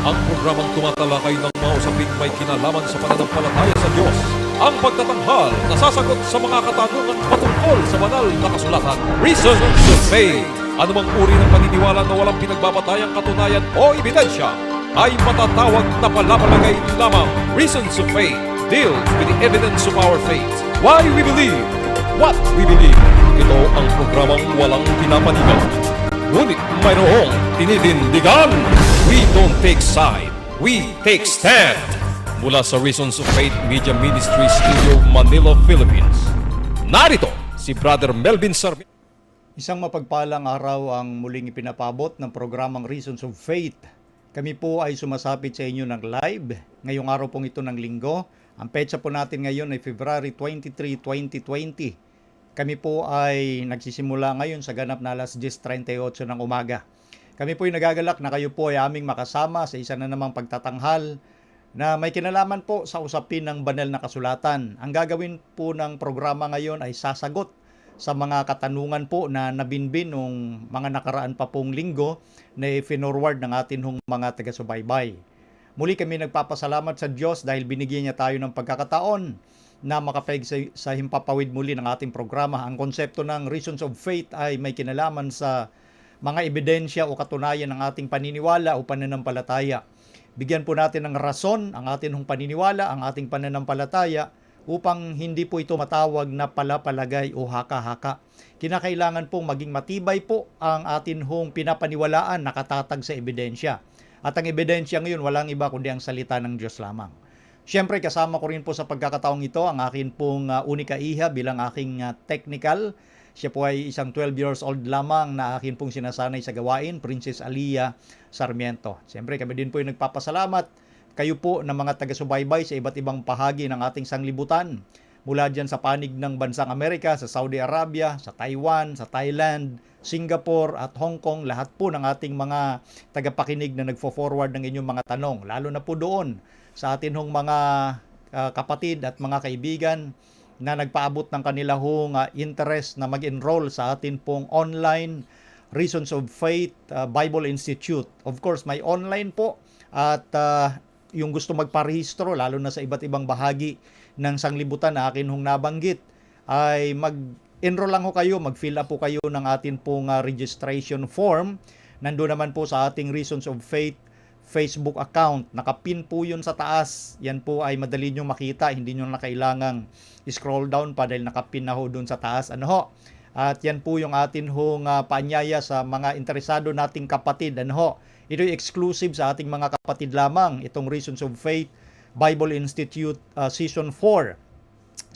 Ang programang tumatalakay ng mga usaping may kinalaman sa pananampalataya sa Diyos. Ang pagtatanghal na sasagot sa mga katanungan patungkol sa banal na kasulatan. Reason to Faith. Anumang uri ng paniniwala na walang pinagbabatayang katunayan o ebidensya ay matatawag na palapalagay lamang. Reason to Faith deals with the evidence of our faith. Why we believe what we believe. Ito ang programang walang pinapanigan, ngunit mayroong tinitindigan. We don't take side, we take stand. Mula sa Reasons of Faith Media Ministry Studio, Manila, Philippines. Narito si Brother Melvin Sarmiento. Isang mapagpalang araw ang muling ipinapabot ng programang Reasons of Faith. Kami po ay sumasapit sa inyo ng live ngayong araw pong ito ng linggo. Ang petsa po natin ngayon ay February 23, 2020. Kami po ay nagsisimula ngayon sa ganap na alas 10:38 ng umaga. Kami po ay nagagalak na kayo po ay aming makasama sa isa na namang pagtatanghal na may kinalaman po sa usapin ng banal na kasulatan. Ang gagawin po ng programa ngayon ay sasagot sa mga katanungan po na nabinbin nung mga nakaraan pa pong linggo na i-forward ng atin hong mga taga-subaybay. Muli kami nagpapasalamat sa Diyos dahil binigyan niya tayo ng pagkakataon na makapaig sa himpapawid muli ng ating programa. Ang konsepto ng Reasons of Faith ay may kinalaman sa mga ebidensya o katunayan ng ating paniniwala o pananampalataya. Bigyan po natin ng rason ang ating hong paniniwala, ang ating pananampalataya, upang hindi po ito matawag na palapalagay o haka-haka. Kinakailangan pong maging matibay po ang atin hong pinapaniwalaan nakatatag sa ebidensya. At ang ebidensya ngayon walang iba kundi ang salita ng Diyos lamang. Siyempre kasama ko rin po sa pagkakataong ito ang akin pong unika iha bilang aking technical. Siya po ay isang 12 years old lamang na akin pong sinasanay sa gawain, Princess Alia Sarmiento. Siyempre kami din po yung nagpapasalamat kayo po ng mga taga-subaybay sa iba't ibang bahagi ng ating sanglibutan. Mula dyan sa panig ng bansang Amerika, sa Saudi Arabia, sa Taiwan, sa Thailand, Singapore at Hong Kong. Lahat po ng ating mga tagapakinig na nagfo-forward ng inyong mga tanong. Lalo na po doon sa atin hong mga kapatid at mga kaibigan na nagpaabot ng kanila hong interest na mag-enroll sa atin pong online Reasons of Faith Bible Institute. Of course, may online po at yung gusto magparehistro, lalo na sa iba't ibang bahagi ng sanglibutan na akin hong nabanggit, ay mag-enroll lang ho kayo, mag-fill up po kayo ng atin pong registration form. Nandun naman po sa ating Reasons of Faith Facebook account. Nakapin po yun sa taas. Yan po ay madali nyo makita. Hindi nyo na kailangang scroll down pa dahil nakapin na ho dun sa taas. Ano ho? At yan po yung atin hong paanyaya sa mga interesado nating kapatid. Ano ho? Ito'y exclusive sa ating mga kapatid lamang. Itong Reasons of Faith Bible Institute Season 4.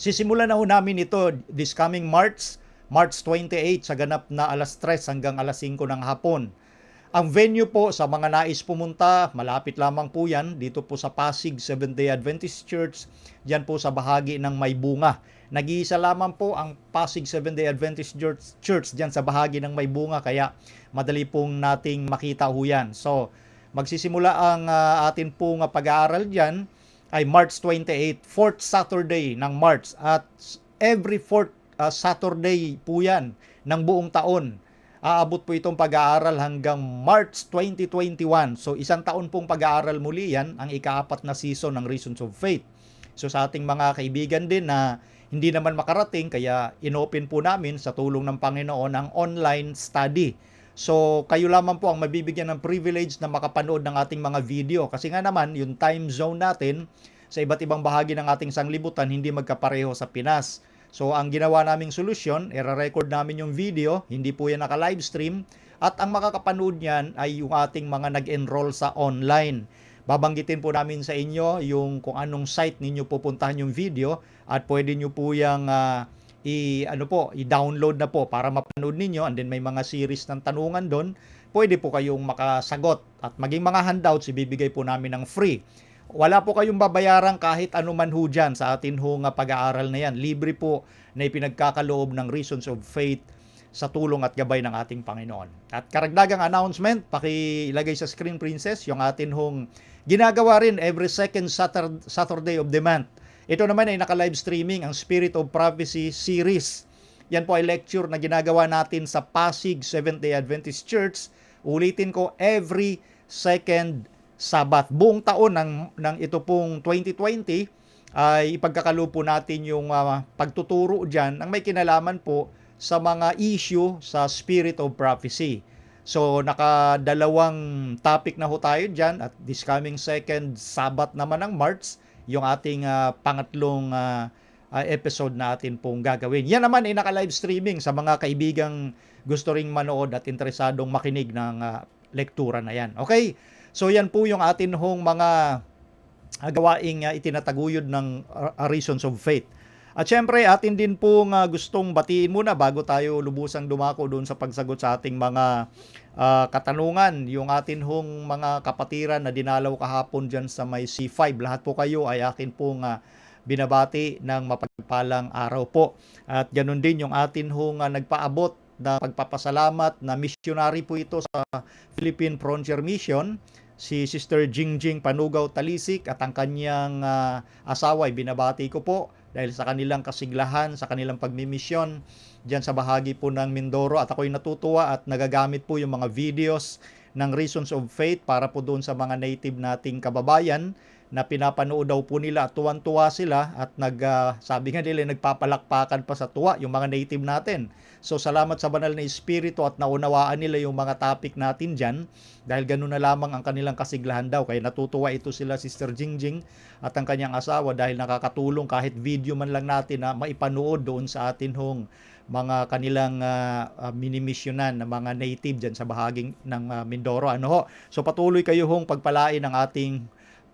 Sisimulan na ho namin ito this coming March 28 sa ganap na alas 3 hanggang alas 5 ng hapon. Ang venue po sa mga nais pumunta, malapit lamang po yan, dito po sa Pasig Seventh-day Adventist Church, dyan po sa bahagi ng May Bunga. Nag-iisa lamang po ang Pasig Seventh-day Adventist Church dyan sa bahagi ng May Bunga, kaya madali pong nating makita ho yan. So, magsisimula ang atin pong pag-aaral dyan ay March 28, 4th Saturday ng March. At every 4th Saturday po yan ng buong taon. Aabot po itong pag-aaral hanggang March 2021. So, isang taon pong pag-aaral muli yan, ang ika-4 na season ng Reasons of Faith. So, sa ating mga kaibigan din na hindi naman makarating, kaya inopen po namin sa tulong ng Panginoon ang online study. So, kayo lamang po ang mabibigyan ng privilege na makapanood ng ating mga video. Kasi nga naman, yung time zone natin sa iba't ibang bahagi ng ating sanglibutan, hindi magkapareho sa Pinas. So, ang ginawa naming solusyon, i-record namin yung video, hindi po yan naka-livestream, at ang makakapanood niyan ay yung ating mga nag-enroll sa online. Babanggitin po namin sa inyo yung kung anong site ninyo pupuntahan yung video at pwede nyo po yung i-download na po para mapanood ninyo, and then may mga series ng tanungan doon. Pwede po kayong makasagot at maging mga handouts ibibigay po namin ng free. Wala po kayong babayaran kahit anuman ho dyan sa atin hong pag-aaral na yan. Libre po na ipinagkakaloob ng Reasons of Faith sa tulong at gabay ng ating Panginoon. At karagdagang announcement, pakilagay sa screen, Princess, yung atin hong ginagawa rin every second Saturday of the month. Ito naman ay naka-live streaming ang Spirit of Prophecy series. Yan po ay lecture na ginagawa natin sa Pasig Seventh-day Adventist Church. Ulitin ko, every second Sabat. Buong taon ng ito pong 2020 ay ipagkakalo po natin yung pagtuturo dyan ang may kinalaman po sa mga issue sa Spirit of Prophecy. So, nakadalawang topic na ho tayo dyan at this coming second Sabat naman ng March, yung ating pangatlong episode natin pong gagawin. Yan naman ay naka-live streaming sa mga kaibigang gusto ring manood at interesadong makinig ng lektura na yan. Okay? So, yan po yung atin hong mga gawaing itinataguyod ng Reasons of Faith. At syempre, atin din pong gustong batiin muna bago tayo lubusang dumako doon sa pagsagot sa ating mga katanungan. Yung atin hong mga kapatiran na dinalaw kahapon dyan sa may C5. Lahat po kayo ay akin pong binabati ng mapagpalang araw po. At ganun din yung atin hong nagpaabot na pagpapasalamat na missionary po ito sa Philippine Frontier Mission, si Sister Jingjing Panugaw Talisik at ang kanyang asawa ay binabati ko po dahil sa kanilang kasiglahan, sa kanilang pagmimisyon dyan sa bahagi po ng Mindoro. At ako'y natutuwa at nagagamit po yung mga videos ng Reasons of Faith para po doon sa mga native nating kababayan na pinapanood daw po nila at tuwan-tuwa sila at sabi nga nila nagpapalakpakan pa sa tuwa yung mga native natin. So salamat sa banal na Espiritu at naunawaan nila yung mga topic natin dyan dahil ganun na lamang ang kanilang kasiglahan daw. Kaya natutuwa ito sila Sister Jingjing at ang kanyang asawa dahil nakakatulong kahit video man lang natin na maipanood doon sa atin hong mga kanilang minimisyonan na mga native dyan sa bahaging ng Mindoro. So patuloy kayo hong pagpalain ng ating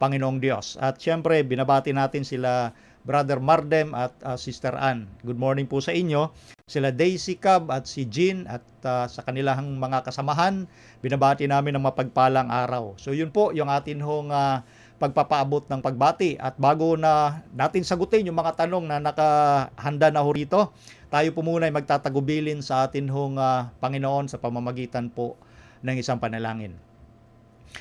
Panginoong Diyos. At syempre, binabati natin sila Brother Mardem at Sister Ann. Good morning po sa inyo. Sila Daisy Cab at si Jean at sa kanilang mga kasamahan, binabati namin ng mapagpalang araw. So yun po yung atin hong pagpapaabot ng pagbati. At bago na natin sagutin yung mga tanong na nakahanda na ho rito, tayo po muna ay magtatagubilin sa atin hong Panginoon sa pamamagitan po ng isang panalangin.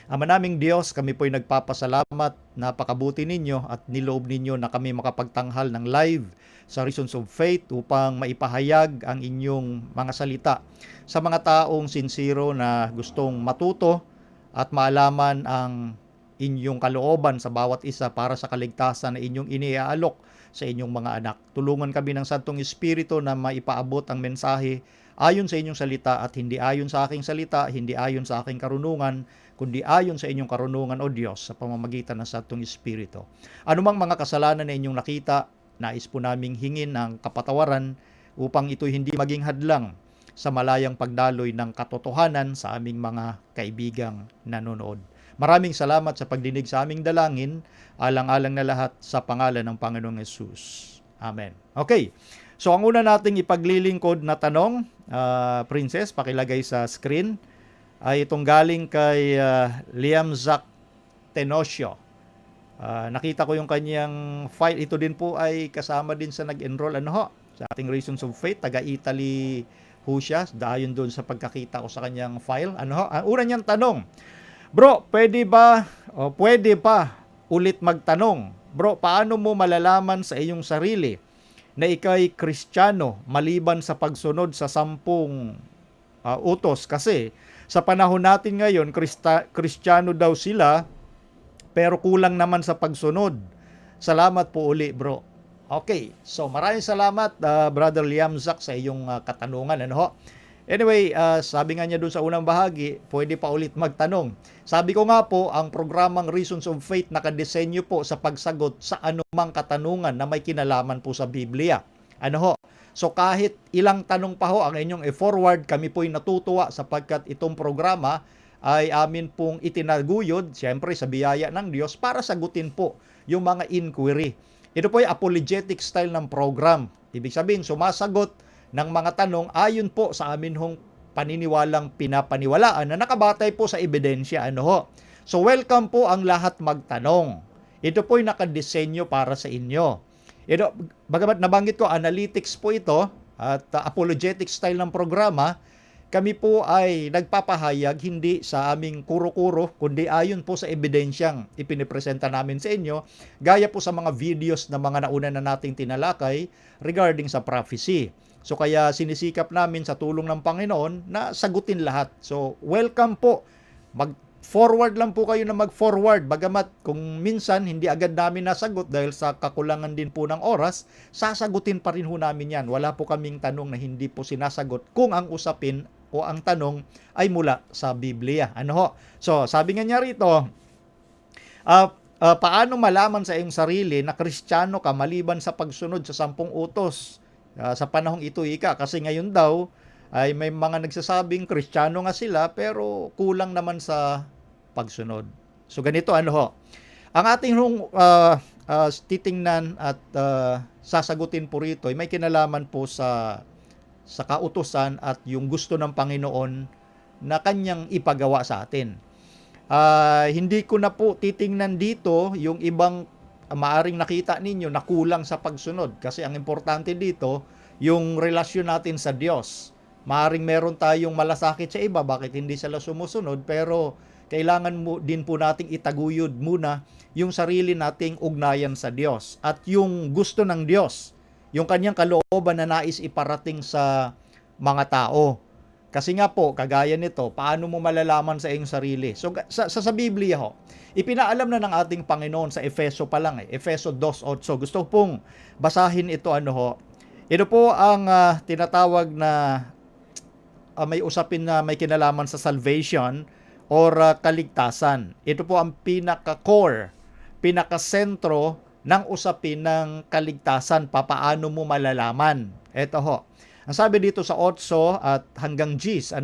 Ama naming Diyos, kami po'y nagpapasalamat, napakabuti ninyo at niloob ninyo na kami makapagtanghal ng live sa Reasons of Faith upang maipahayag ang inyong mga salita sa mga taong sincero na gustong matuto at maalaman ang inyong kalooban sa bawat isa para sa kaligtasan na inyong iniaalok sa inyong mga anak. Tulungan kami ng Santong Espiritu na maipaabot ang mensahe ayon sa inyong salita at hindi ayon sa aking salita, hindi ayon sa aking karunungan, kundi ayon sa inyong karunungan, O Diyos, sa pamamagitan ng Santong Espiritu. Anumang mga kasalanan na inyong nakita, nais po naming hingin ang kapatawaran upang ito hindi maging hadlang sa malayang pagdaloy ng katotohanan sa aming mga kaibigang nanonood. Maraming salamat sa pagdinig sa aming dalangin, alang-alang na lahat sa pangalan ng Panginoong Yesus. Amen. Okay, so ang una nating ipaglilingkod na tanong, Princess, pakilagay sa screen, ay itong galing kay Liam Zac Tenosio. Nakita ko yung kanyang file. Ito din po ay kasama din sa nag-enroll sa ating Reasons of Faith. Taga-Italy ho siya. Dahil doon sa pagkakita ko sa kanyang file. Ang una niyang tanong, Bro, pwede pa ulit magtanong? Bro, paano mo malalaman sa iyong sarili na ika'y Kristiyano maliban sa pagsunod sa 10 utos? Kasi sa panahon natin ngayon, Kristiyano daw sila, pero kulang naman sa pagsunod. Salamat po uli, bro. Okay, so maraming salamat, Brother Liam Zac, sa iyong katanungan. Anyway, sabi nga niya doon sa unang bahagi, pwede pa ulit magtanong. Sabi ko nga po, ang programang Reasons of Faith nakadesenyo po sa pagsagot sa anumang katanungan na may kinalaman po sa Biblia. So kahit ilang tanong pa ho ang inyong i-forward, kami po'y natutuwa sapagkat itong programa ay amin pong itinaguyod, siyempre sa biyaya ng Diyos, para sagutin po yung mga inquiry. Ito po'y apologetic style ng program. Ibig sabihin, sumasagot ng mga tanong ayon po sa amin hong paniniwalang pinapaniwalaan na nakabatay po sa ebidensya. So welcome po ang lahat magtanong. Ito po'y nakadesenyo para sa inyo. Bagamat nabanggit ko, analytics po ito at apologetic style ng programa, kami po ay nagpapahayag hindi sa aming kuro-kuro, kundi ayon po sa ebidensyang ipinipresenta namin sa inyo, gaya po sa mga videos na mga nauna na nating tinalakay regarding sa prophecy. So kaya sinisikap namin sa tulong ng Panginoon na sagutin lahat. So welcome po. forward lang po kayo na mag-forward. Bagamat kung minsan hindi agad namin nasagot dahil sa kakulangan din po ng oras, sasagutin pa rin ho namin yan. Wala po kaming tanong na hindi po sinasagot kung ang usapin o ang tanong ay mula sa Biblia. Ano ho? So, sabi nga niya rito, paano malaman sa iyong sarili na Kristiyano ka maliban sa pagsunod sa 10 utos? Sa panahong ito, ika, kasi ngayon daw, ay may mga nagsasabing Kristiyano nga sila pero kulang naman sa pagsunod. So ganito ano ho. Ang ating titingnan at sasagutin po rito ay may kinalaman po sa kautusan at yung gusto ng Panginoon na kanyang ipagawa sa atin. Hindi ko na po titingnan dito yung ibang maaring nakita ninyo na kulang sa pagsunod kasi ang importante dito yung relasyon natin sa Diyos. Maaring meron tayong malasakit sa iba, bakit hindi sila sumusunod, pero kailangan din po nating itaguyod muna yung sarili nating ugnayan sa Diyos at yung gusto ng Diyos, yung kanyang kalooban na nais iparating sa mga tao. Kasi nga po, kagaya nito, paano mo malalaman sa iyong sarili? So sa Biblia ho, ipinaalam na ng ating Panginoon sa Efeso pa lang, Efeso 2:8. Gusto pong basahin ito ano ho. Ito po ang tinatawag na may usapin na may kinalaman sa salvation or kaligtasan. Ito po ang pinaka-core, pinaka-sentro ng usapin ng kaligtasan. Papaano mo malalaman? Ito ho. Ang sabi dito sa 8 at hanggang 10,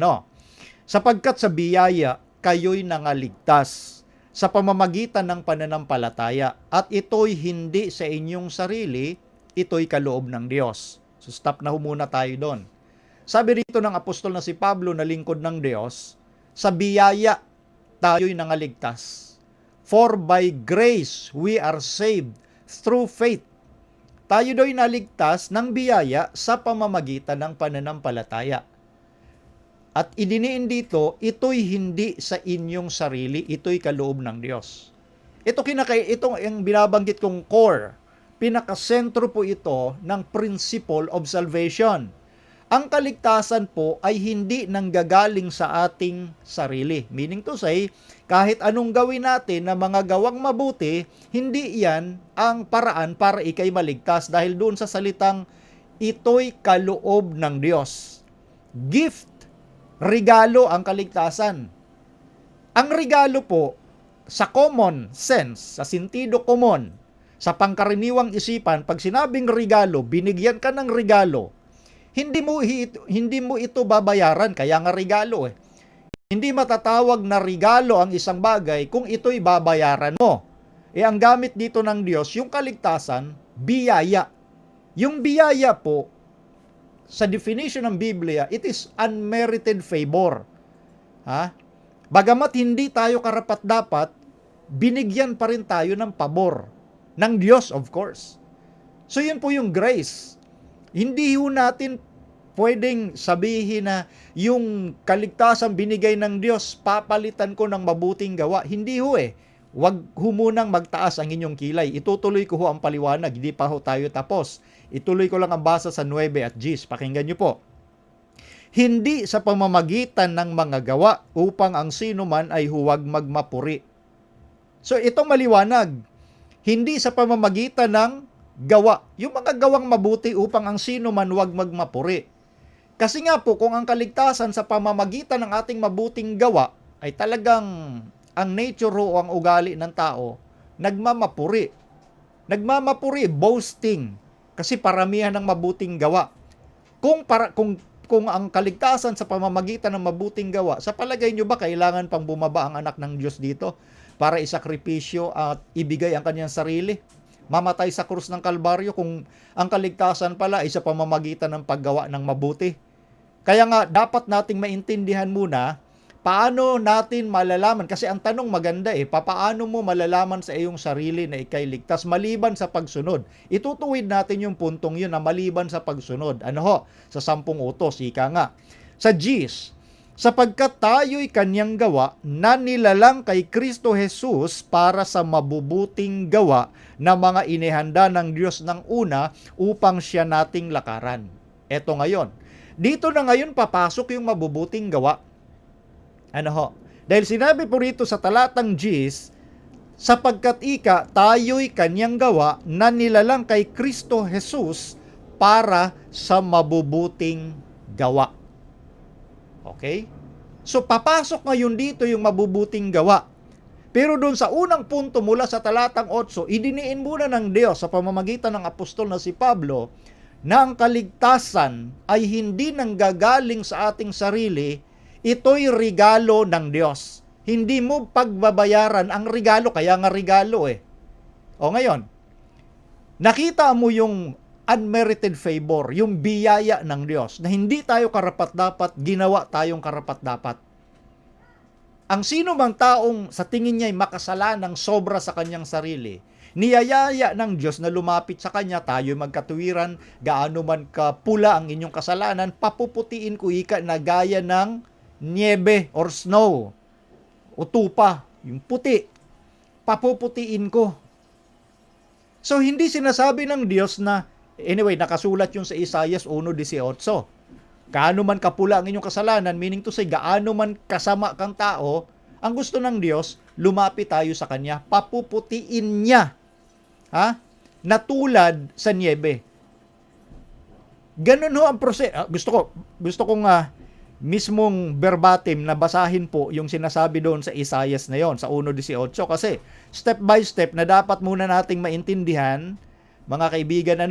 sapagkat sa biyaya, kayo'y nangaligtas sa pamamagitan ng pananampalataya at ito'y hindi sa inyong sarili, ito'y kaloob ng Diyos. So stop na muna tayo doon. Sabi rito ng apostol na si Pablo na lingkod ng Diyos, sa biyaya tayo'y nangaligtas. For by grace we are saved through faith. Tayo do'y naligtas ng biyaya sa pamamagitan ng pananampalataya. At idiniin dito, ito'y hindi sa inyong sarili, ito'y kaloob ng Diyos. Itong yung binabanggit kong core, pinakasentro po ito ng principle of salvation. Ang kaligtasan po ay hindi nanggagaling sa ating sarili. Meaning to say, kahit anong gawin natin na mga gawang mabuti, hindi iyan ang paraan para ikay maligtas dahil doon sa salitang ito'y kaloob ng Diyos. Gift, regalo ang kaligtasan. Ang regalo po, sa common sense, sa sentido common, sa pangkaraniwang isipan, pag sinabing regalo, binigyan ka ng regalo, hindi mo ito babayaran, kaya nga regalo eh. Hindi matatawag na regalo ang isang bagay kung ito'y babayaran mo. Ang gamit dito ng Diyos, yung kaligtasan, biyaya. Yung biyaya po, sa definition ng Biblia, it is unmerited favor. Bagamat hindi tayo karapat-dapat, binigyan pa rin tayo ng pabor. Ng Diyos, of course. So yun po yung grace. Hindi ho natin pwedeng sabihin na yung kaligtasan binigay ng Diyos, papalitan ko ng mabuting gawa. Hindi ho eh. Huwag ho munang magtaas ang inyong kilay. Itutuloy ko ho ang paliwanag. Hindi pa ho tayo tapos. Ituloy ko lang ang basa sa 9 at 10. Pakinggan nyo po. Hindi sa pamamagitan ng mga gawa upang ang sino man ay huwag magmapuri. So itong maliwanag. Hindi sa pamamagitan ng gawa. Yung mga gawang mabuti upang ang sino man huwag magmapuri. Kasi nga po, kung ang kaligtasan sa pamamagitan ng ating mabuting gawa ay talagang ang nature o ang ugali ng tao, nagmamapuri. Nagmamapuri, boasting. Kasi paramihan ng mabuting gawa. Kung ang kaligtasan sa pamamagitan ng mabuting gawa, sa palagay nyo ba kailangan pang bumaba ang anak ng Diyos dito para isakripisyo at ibigay ang kanyang sarili? Mamatay sa krus ng Kalbaryo kung ang kaligtasan pala ay sa pamamagitan ng paggawa ng mabuti. Kaya nga, dapat nating maintindihan muna paano natin malalaman. Kasi ang tanong maganda paano mo malalaman sa iyong sarili na ikay ligtas maliban sa pagsunod? Itutuwid natin yung puntong yun na maliban sa pagsunod. Ano ho? Sa 10 utos, ika nga. Sa Gs, sapagkat tayo'y kanyang gawa na nilalang kay Kristo Jesus para sa mabubuting gawa na mga inihanda ng Diyos ng una upang siya nating lakaran. Eto ngayon. Dito na ngayon papasok yung mabubuting gawa. Ano ho? Dahil sinabi po rito sa talatang 10, sapagkat ika tayo'y kanyang gawa na nilalang kay Kristo Jesus para sa mabubuting gawa. Okay? So papasok ngayon dito yung mabubuting gawa. Pero doon sa unang punto mula sa talatang 8, idiniin muna ng Diyos sa pamamagitan ng apostol na si Pablo na ang kaligtasan ay hindi nanggagaling sa ating sarili, ito'y regalo ng Diyos. Hindi mo pagbabayaran ang regalo, kaya nga regalo eh. O ngayon, nakita mo yung unmerited favor, yung biyaya ng Diyos, na hindi tayo karapat-dapat, ginawa tayong karapat-dapat. Ang sino mang taong sa tingin niya ay makasalanang sobra sa kanyang sarili, niyayaya ng Diyos na lumapit sa Kanya, tayo magkatuwiran, gaano man kapula ang inyong kasalanan, papuputiin ko ika na gaya ng niebe or snow, o tupa, yung puti, papuputiin ko. So, hindi sinasabi ng Diyos na, anyway, nakasulat yung sa Isaiah 1:18, gaano man kapula ang inyong kasalanan, meaning to say, gaano man kasama kang tao, ang gusto ng Diyos, lumapit tayo sa Kanya, papuputiin niya, na tulad sa niebe. Ganun ho ang proseso. Gusto kong mismong verbatim na basahin po yung sinasabi doon sa Isaiah na yon, sa 1:18, kasi step by step na dapat muna nating maintindihan, mga kaibigan,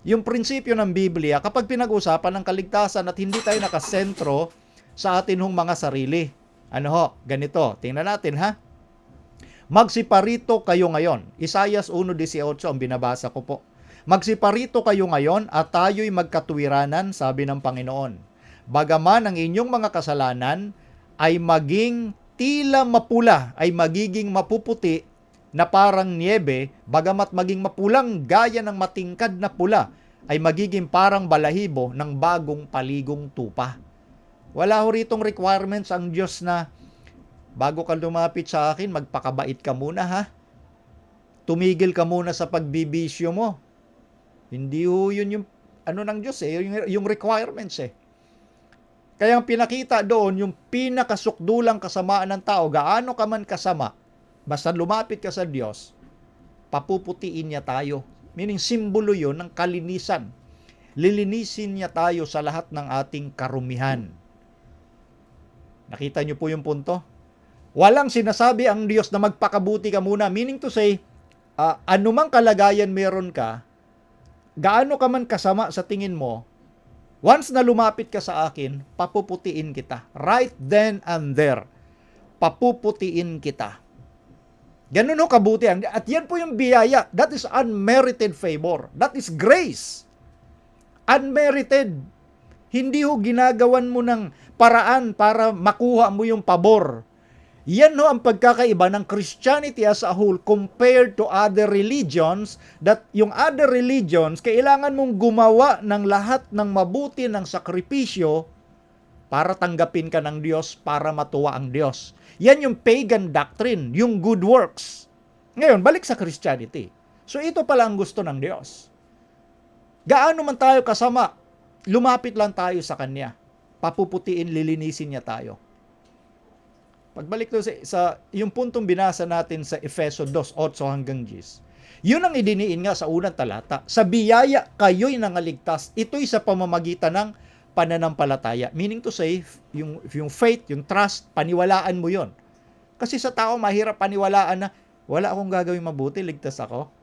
yung prinsipyo ng Biblia kapag pinag-usapan ng kaligtasan at hindi tayo nakasentro sa atin hong mga sarili. Ganito, tingnan natin Magsiparito kayo ngayon. Isaiah 1:18 ang binabasa ko po. Magsiparito kayo ngayon at tayo'y magkatuwiranan, sabi ng Panginoon. Bagaman ang inyong mga kasalanan ay maging tila mapula, ay magiging mapuputi na parang niebe, bagamat maging mapulang gaya ng matingkad na pula, ay magiging parang balahibo ng bagong paligong tupa. Wala ho ritong requirements ang Diyos na bago ka lumapit sa akin, magpakabait ka muna Tumigil ka muna sa pagbibisyo mo. Hindi ho yun yung ng Diyos yung requirements Kaya ang pinakita doon, yung pinakasukdulang kasamaan ng tao, gaano ka man kasama, basta lumapit ka sa Diyos, papuputiin niya tayo. Meaning, simbolo yun ng kalinisan. Lilinisin niya tayo sa lahat ng ating karumihan. Nakita niyo po yung punto? Walang sinasabi ang Diyos na magpakabuti ka muna. Meaning to say, anumang kalagayan meron ka, gaano ka man kasama sa tingin mo, once na lumapit ka sa akin, papuputiin kita. Right then and there. Papuputiin kita. Ganun kabuti. At yan po yung biyaya. That is unmerited favor. That is grace. Unmerited. Hindi ginagawan mo ng paraan para makuha mo yung pabor. Yan ang pagkakaiba ng Christianity as a whole compared to other religions, that yung other religions, kailangan mong gumawa ng lahat ng mabuti ng sakripisyo para tanggapin ka ng Diyos, para matuwa ang Diyos. Yan yung pagan doctrine, yung good works. Ngayon, balik sa Christianity. So ito pala ang gusto ng Diyos. Gaano man tayo kasama, lumapit lang tayo sa Kanya. Papuputiin, lilinisin niya tayo. Pagbalik to sa yung puntong binasa natin sa Efeso 2:8-10, yun ang idiniin nga sa unang talata. Sa biyaya kayo'y nangaligtas, ito'y sa pamamagitan ng pananampalataya. Meaning to say, yung faith, yung trust, paniwalaan mo yon. Kasi sa tao, mahirap paniwalaan na wala akong gagawin mabuti, ligtas ako.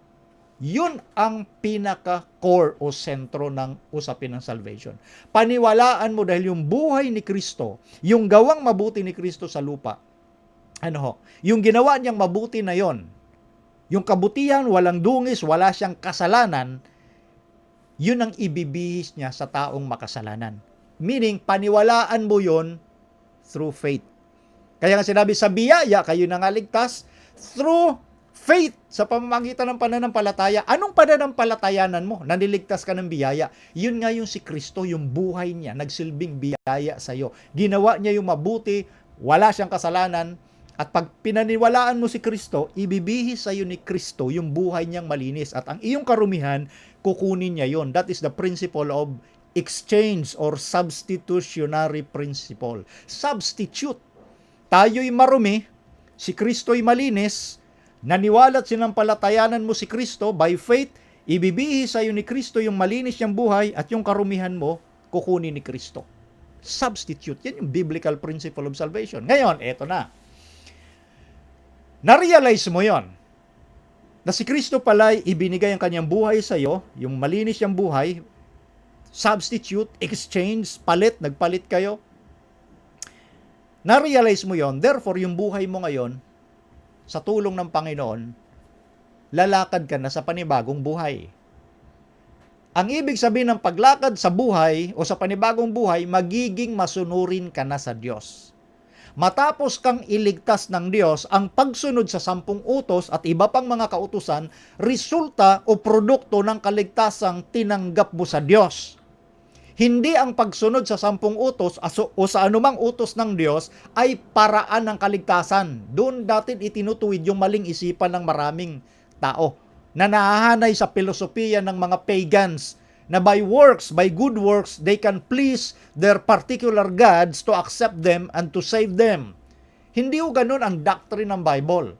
Yun ang pinaka-core o sentro ng usapin ng salvation. Paniwalaan mo dahil yung buhay ni Kristo, yung gawang mabuti ni Kristo sa lupa, yung ginawa niyang mabuti na yon, yung kabutihan, walang dungis, wala siyang kasalanan, yun ang ibibihis niya sa taong makasalanan. Meaning, paniwalaan mo yon through faith. Kaya nga sinabi, sa biyaya kayo nangaligtas through faith, sa pamamagitan ng pananampalataya. Anong pananampalatayanan mo? Naniligtas ka ng biyaya. Yun nga yung si Kristo, yung buhay niya, nagsilbing biyaya sa iyo. Ginawa niya yung mabuti, wala siyang kasalanan, at pag pinaniwalaan mo si Kristo, ibibihis sa iyo ni Kristo yung buhay niyang malinis. At ang iyong karumihan, kukunin niya yon. That is the principle of exchange or substitutionary principle. Substitute. tayo'y marumi, si Kristo'y malinis, naniwala at sinampalatayanan mo si Kristo by faith, ibibihis sa iyo ni Kristo yung malinis niyang buhay at yung karumihan mo, kukunin ni Kristo. Substitute. Yan yung biblical principle of salvation. Ngayon, eto na. Na-realize mo yon na si Kristo pala'y ibinigay ang kanyang buhay sa iyo, yung malinis niyang buhay, substitute, exchange, palit, nagpalit kayo. Na-realize mo yon, therefore yung buhay mo ngayon, sa tulong ng Panginoon, lalakad ka na sa panibagong buhay. Ang ibig sabihin ng paglakad sa buhay o sa panibagong buhay, magiging masunurin ka na sa Diyos. Matapos kang iligtas ng Diyos, ang pagsunod sa 10 utos at iba pang mga kautusan, resulta o produkto ng kaligtasang tinanggap mo sa Diyos. Hindi ang pagsunod sa 10 utos o sa anumang utos ng Diyos ay paraan ng kaligtasan. Doon dati itinutuwid yung maling isipan ng maraming tao na nahahanay sa filosofiya ng mga pagans na by works, by good works, they can please their particular gods to accept them and to save them. Hindi ho ganun ang doctrine ng Bible.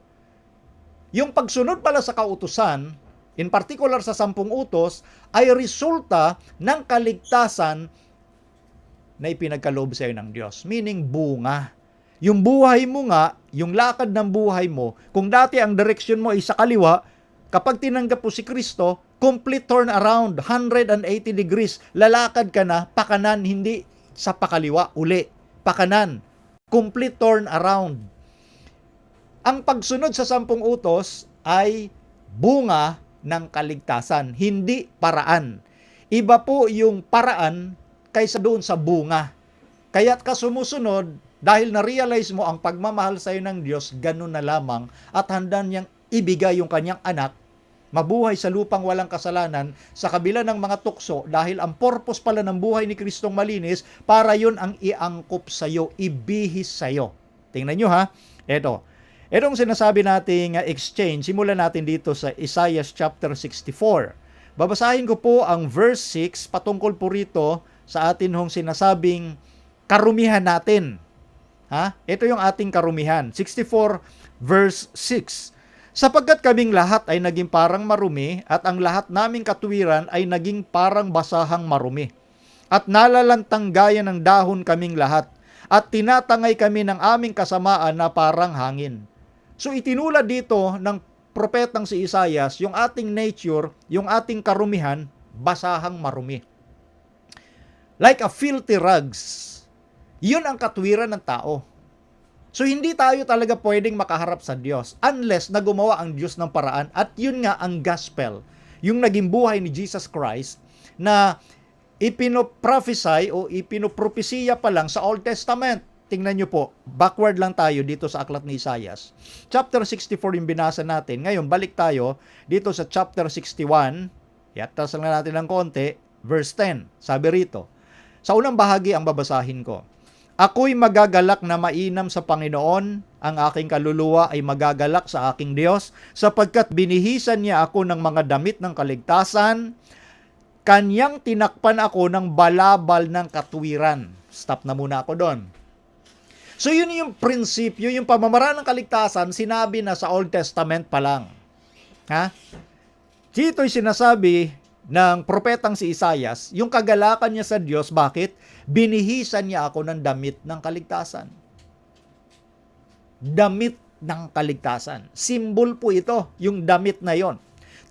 Yung pagsunod pala sa kautusan, in particular sa 10 utos, ay resulta ng kaligtasan na ipinagkaloob sa iyo ng Diyos. Meaning bunga. Yung buhay mo nga, yung lakad ng buhay mo, kung dati ang direksyon mo ay sa kaliwa, kapag tinanggap mo si Kristo, complete turn around, 180 degrees, lalakad ka na, pakanan, hindi sa pakaliwa, uli, pakanan, complete turn around. Ang pagsunod sa 10 utos ay bunga ng kaligtasan, hindi paraan. Iba po yung paraan kaysa doon sa bunga. Kaya't ka sumusunod dahil na-realize mo ang pagmamahal sa iyo ng Diyos, ganun na lamang at handa niyang ibigay yung kanyang anak, mabuhay sa lupang walang kasalanan sa kabila ng mga tukso dahil ang purpose pala ng buhay ni Kristong malinis para yun ang iangkop sa iyo, ibihis sa iyo. Tingnan nyo ha, etong sinasabi nating exchange, simulan natin dito sa Isaiah chapter 64. Babasahin ko po ang verse 6 patungkol po rito sa atin hong sinasabing karumihan natin. Ha? Ito yung ating karumihan. 64 verse 6. Sapagkat kaming lahat ay naging parang marumi at ang lahat naming katuwiran ay naging parang basahang marumi. At nalalantang gaya ng dahon kaming lahat at tinatangay kami ng aming kasamaan na parang hangin. So itinulad dito ng propetang si Isaias yung ating nature, yung ating karumihan, basahang marumi. Like a filthy rags. Yun ang katwiran ng tao. So hindi tayo talaga pwedeng makaharap sa Diyos unless na gumawa ang Diyos ng paraan at yun nga ang gospel, yung naging buhay ni Jesus Christ na ipinoprophesy o ipinopropesiya pa lang sa Old Testament. Tingnan nyo po, backward lang tayo dito sa aklat ni Isaias. Chapter 64 yung binasa natin. Ngayon, balik tayo dito sa chapter 61. Yatas lang natin ng konti. Verse 10, sabi rito. Sa unang bahagi ang babasahin ko. Ako'y magagalak na mainam sa Panginoon, ang aking kaluluwa ay magagalak sa aking Diyos, sapagkat binihisan niya ako ng mga damit ng kaligtasan, kanyang tinakpan ako ng balabal ng katuwiran. Stop na muna ako doon. So yun yung prinsipyo, yung pamamaraan ng kaligtasan, sinabi na sa Old Testament pa lang. Ha? Dito'y sinasabi ng propetang si Isaias, yung kagalakan niya sa Diyos, bakit? Binihisan niya ako ng damit ng kaligtasan. Damit ng kaligtasan. Symbol po ito, yung damit na yon.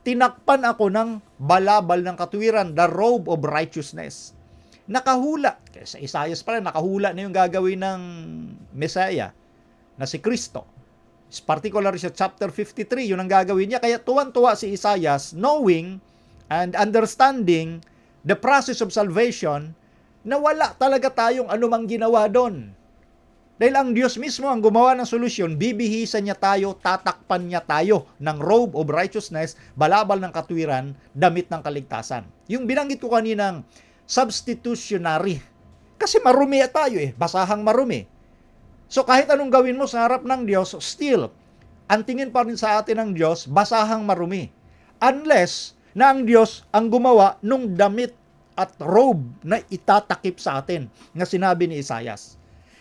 Tinakpan ako ng balabal ng katuwiran, the robe of righteousness. Nakahula. Sa Isaias pala, nakahula na yung gagawin ng Messiah, na si Kristo. Particularly sa chapter 53, yun ang gagawin niya. Kaya tuwan-tuwa si Isaias, knowing and understanding the process of salvation, na wala talaga tayong anumang ginawa doon. Dahil ang Diyos mismo ang gumawa ng solusyon, bibihisan niya tayo, tatakpan niya tayo ng robe of righteousness, balabal ng katwiran, damit ng kaligtasan. Yung binanggit ko kaninang substitutionary. Kasi marumi tayo basahang marumi. So kahit anong gawin mo sa harap ng Diyos, still, ang tingin pa rin sa atin ng Diyos, basahang marumi. Unless na ang Diyos ang gumawa nung damit at robe na itatakip sa atin na sinabi ni Isaias.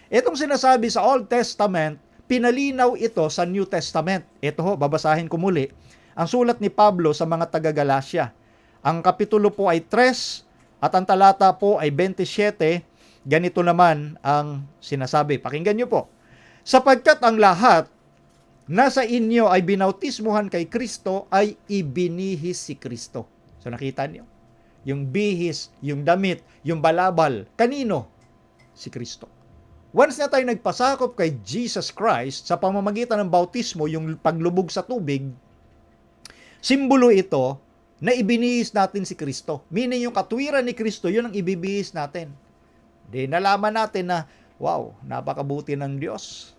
Itong sinasabi sa Old Testament, pinalinaw ito sa New Testament. Ito ho, babasahin ko muli. Ang sulat ni Pablo sa mga taga-Galacia. Ang kapitulo po ay 3 at ang talata po ay 27. Ganito naman ang sinasabi. Pakinggan niyo po. Sapagkat ang lahat nasa inyo ay binautismuhan kay Kristo ay ibinihis si Kristo. So nakita niyo? Yung bihis, yung damit, yung balabal. Kanino? Si Kristo. Once na tayo nagpasakop kay Jesus Christ sa pamamagitan ng bautismo, yung paglubog sa tubig, simbolo ito na ibinihis natin si Kristo. Meaning yung katwiran ni Kristo, yun ang ibibihis natin. Di nalaman natin na, wow, napakabuti ng Diyos.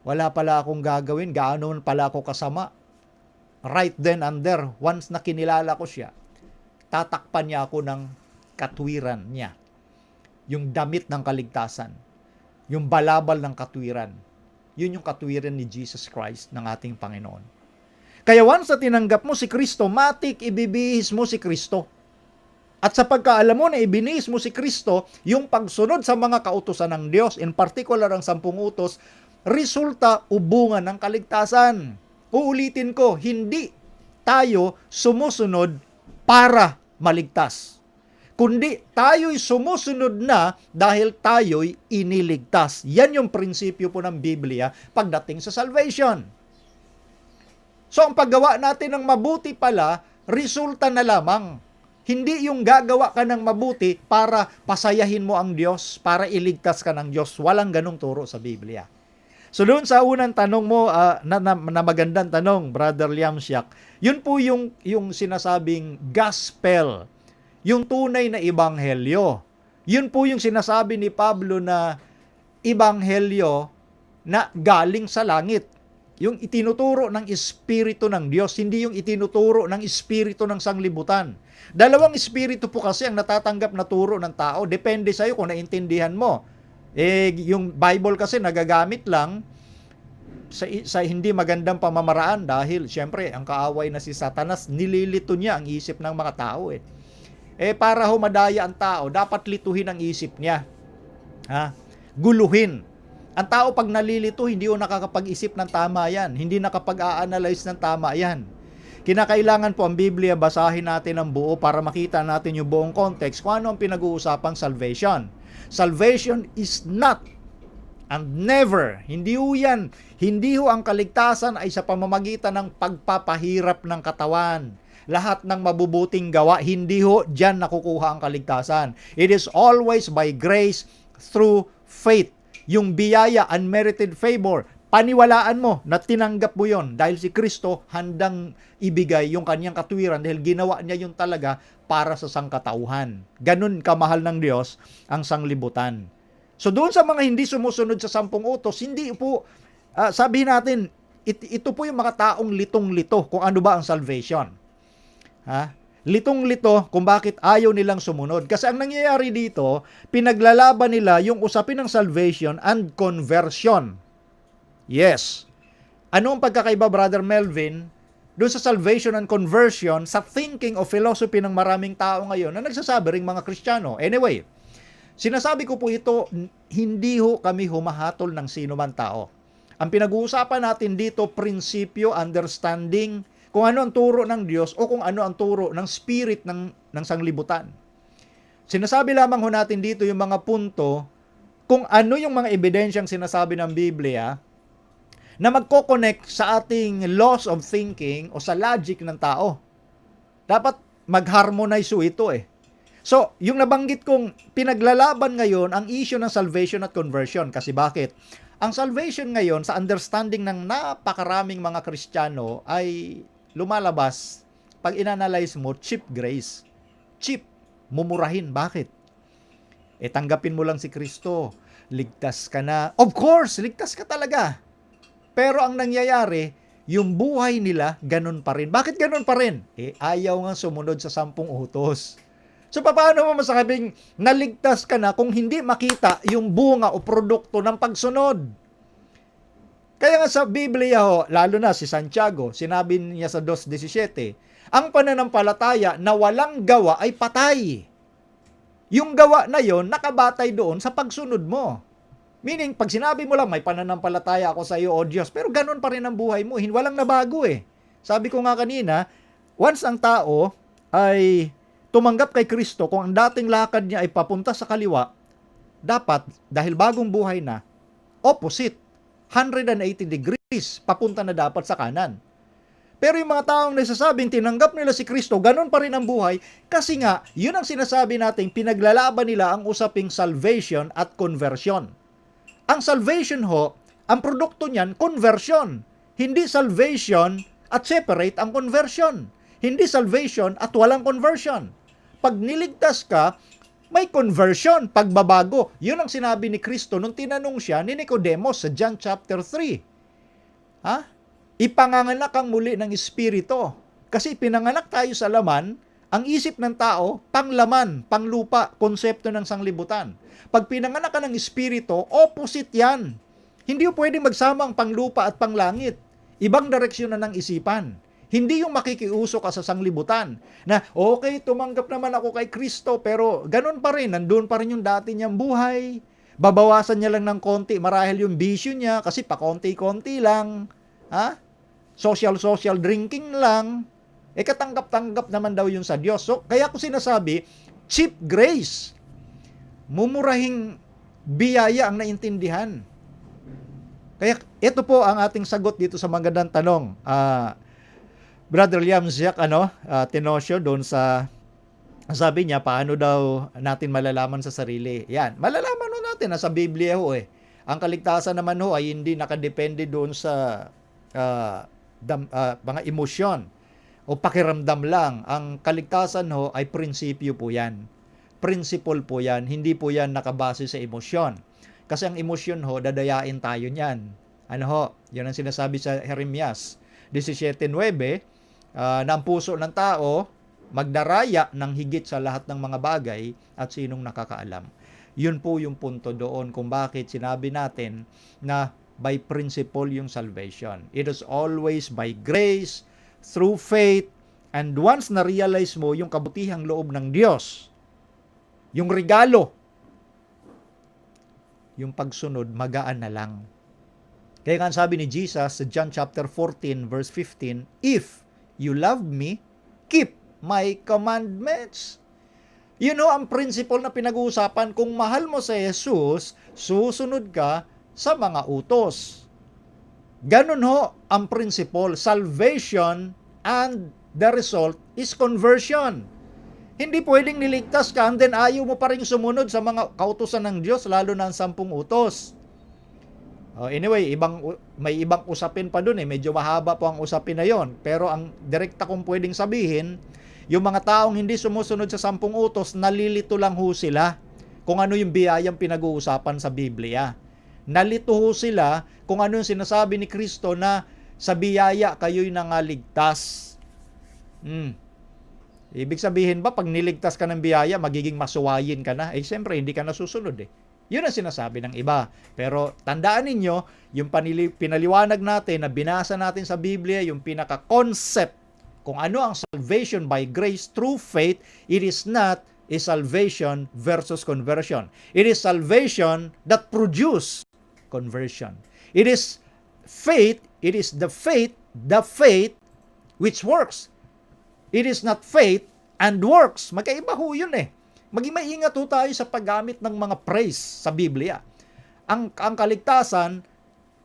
Wala pala akong gagawin, gaano pala ako kasama. Right then and there, once na kinilala ko siya, tatakpan niya ako ng katwiran niya. Yung damit ng kaligtasan, yung balabal ng katwiran, yun yung katwiran ni Jesus Christ ng ating Panginoon. Kaya once na tinanggap mo si Kristo, matik ibibihis mo si Kristo. At sa pagkaalam mo na ibinihis mo si Kristo, yung pagsunod sa mga kautusan ng Diyos, in particular ang 10 utos, resulta ubungan ng kaligtasan. Uulitin ko, hindi tayo sumusunod para maligtas, kundi tayo'y sumusunod na dahil tayo'y iniligtas. Yan yung prinsipyo po ng Biblia pagdating sa salvation. So ang paggawa natin ng mabuti pala, resulta na lamang. Hindi yung gagawa ka ng mabuti para pasayahin mo ang Diyos, para iligtas ka ng Diyos. Walang ganong turo sa Biblia. So doon sa unang tanong mo, na magandang tanong, Brother Liam Siak, yun po yung sinasabing gospel, yung tunay na ebanghelyo. Yun po yung sinasabi ni Pablo na ebanghelyo na galing sa langit. Yung itinuturo ng Espiritu ng Diyos, hindi yung itinuturo ng Espiritu ng sanglibutan. Dalawang espiritu po kasi ang natatanggap na turo ng tao. Depende sa'yo kung naintindihan mo. Yung Bible kasi nagagamit lang sa hindi magandang pamamaraan dahil siyempre ang kaaway na si Satanas, nililito niya ang isip ng mga tao para humadaya ang tao, dapat lituhin ang isip niya. Guluhin. Ang tao pag nalilito, hindi o nakakapag-isip ng tama yan. Hindi nakapag-a-analyze ng tama yan. Kinakailangan po ang Biblia, basahin natin ang buo para makita natin yung buong context kung ano ang pinag-uusapang salvation. Salvation is not and never, hindi ho yan, hindi ho ang kaligtasan ay sa pamamagitan ng pagpapahirap ng katawan. Lahat ng mabubuting gawa, hindi ho dyan nakukuha ang kaligtasan. It is always by grace through faith. Yung biyaya, unmerited favor, paniwalaan mo na tinanggap mo yon dahil si Kristo handang ibigay yung kanyang katwiran dahil ginawa niya yun talaga para sa sangkatauhan. Ganun kamahal ng Diyos ang sanglibutan. So doon sa mga hindi sumusunod sa 10 utos, hindi po, sabihin natin, ito po yung mga taong litong-lito kung ano ba ang salvation. Litong-lito kung bakit ayaw nilang sumunod. Kasi ang nangyayari dito, pinaglalaban nila yung usapin ng salvation and conversion. Yes. Ano ang pagkakaiba, Brother Melvin, doon sa salvation and conversion sa thinking o philosophy ng maraming tao ngayon na nagsasabi ring mga Kristiyano? Anyway, sinasabi ko po ito, hindi ho kami humahatol ng sino man tao. Ang pinag-uusapan natin dito, prinsipyo, understanding, kung ano ang turo ng Diyos o kung ano ang turo ng spirit ng sanglibutan. Sinasabi lamang ho natin dito yung mga punto kung ano yung mga ebidensyang sinasabi ng Biblia na magko-connect sa ating laws of thinking o sa logic ng tao. Dapat mag-harmonize ito So, yung nabanggit kong pinaglalaban ngayon ang issue ng salvation at conversion. Kasi bakit? Ang salvation ngayon sa understanding ng napakaraming mga Kristiyano ay lumalabas, pag inanalyze mo, cheap grace. Cheap. Mumurahin. Bakit? Tanggapin mo lang si Kristo. Ligtas ka na. Of course, ligtas ka talaga. Pero ang nangyayari, yung buhay nila, ganun pa rin. Bakit ganun pa rin? Ayaw nga sumunod sa 10 utos. So, paano mo masasabing naligtas ka na kung hindi makita yung bunga o produkto ng pagsunod? Kaya nga sa Biblia lalo na si Santiago, sinabi niya sa 2:17, ang pananampalataya na walang gawa ay patay. Yung gawa na yon nakabatay doon sa pagsunod mo. Meaning, pag sinabi mo lang, may pananampalataya ako sa iyo, O Diyos, pero ganun pa rin ang buhay mo. Walang nabago eh. Sabi ko nga kanina, once ang tao ay tumanggap kay Kristo, kung ang dating lakad niya ay papunta sa kaliwa, dapat, dahil bagong buhay na, opposite, 180 degrees, papunta na dapat sa kanan. Pero yung mga taong nagsasabing tinanggap nila si Kristo, ganun pa rin ang buhay, kasi nga, yun ang sinasabi natin, pinaglalaban nila ang usaping salvation at conversion. Ang salvation ho, ang produkto niyan, conversion. Hindi salvation at separate ang conversion. Hindi salvation at walang conversion. Pag niligtas ka, may conversion, pagbabago. Yun ang sinabi ni Kristo nung tinanong siya ni Nicodemus sa John chapter 3. Ha? Ipanganganak ang muli ng Espiritu. Kasi pinanganak tayo sa laman, ang isip ng tao, panglaman, panglupa, konsepto ng sanglibutan. Pag pinanganak ka ng Espiritu, opposite yan. Hindi yung pwedeng magsama ang panglupa at panglangit. Ibang direksyon na ng isipan. Hindi yung makikiuso ka sa sanglibutan. Na, okay, tumanggap naman ako kay Kristo, pero ganun pa rin, nandun pa rin yung dati niyang buhay. Babawasan niya lang ng konti, marahil yung bisyo niya, kasi pa konti-konti lang. Ha? Social drinking lang. Katanggap-tanggap naman daw yun sa Diyos. So, kaya ko sinasabi, cheap grace. Mumurahing biyaya ang naintindihan. Kaya ito po ang ating sagot dito sa magandang tanong. Brother Liam Ziak, Tenosio, doon sa, sabi niya, paano daw natin malalaman sa sarili? Yan, malalaman natin, nasa Biblia ho eh. Ang kaligtasan naman ho ay hindi nakadepende doon sa mga emosyon o pakiramdam lang. Ang kaligtasan ho ay prinsipyo po yan. Principle po yan. Hindi po yan nakabase sa emosyon. Kasi ang emosyon ho, dadayain tayo niyan. Ano ho? Yun ang sinasabi sa Jeremias 17:9, na ang puso ng tao magdaraya ng higit sa lahat ng mga bagay at sinong nakakaalam. Yun po yung punto doon kung bakit sinabi natin na by principle yung salvation. It is always by grace, through faith, and once na-realize mo yung kabutihang loob ng Diyos, yung regalo, yung pagsunod, magaan na lang. Kaya nga sabi ni Jesus sa John chapter 14 verse 15, if you love me, keep my commandments. You know, ang principle na pinag-uusapan, kung mahal mo sa Jesus, susunod ka sa mga utos. Ganun ho ang principle. Salvation and the result is conversion. Hindi pwedeng niligtas ka and then ayaw mo pa rin sumunod sa mga kautusan ng Diyos, lalo na ang 10 utos. Anyway, may ibang usapin pa dun eh. Medyo mahaba po ang usapin na yon. Pero ang direkta kong pwedeng sabihin, yung mga taong hindi sumusunod sa 10 utos, nalilito lang ho sila kung ano yung biyayang pinag-uusapan sa Biblia. Nalito ho sila kung ano yung sinasabi ni Kristo na sa biyaya kayo'y nangaligtas. Ibig sabihin ba, pag niligtas ka ng biyaya, magiging masuwayin ka na? Siyempre, hindi ka nasusunod eh. Yun ang sinasabi ng iba. Pero tandaan ninyo, yung pinaliwanag natin na binasa natin sa Biblia, yung pinaka-concept kung ano ang salvation by grace through faith, it is not a salvation versus conversion. It is salvation that produce conversion. It is faith, it is the faith which works. It is not faith and works. Magkaiba ho yun eh. Maging maingat ho tayo sa paggamit ng mga praise sa Biblia. Ang kaligtasan,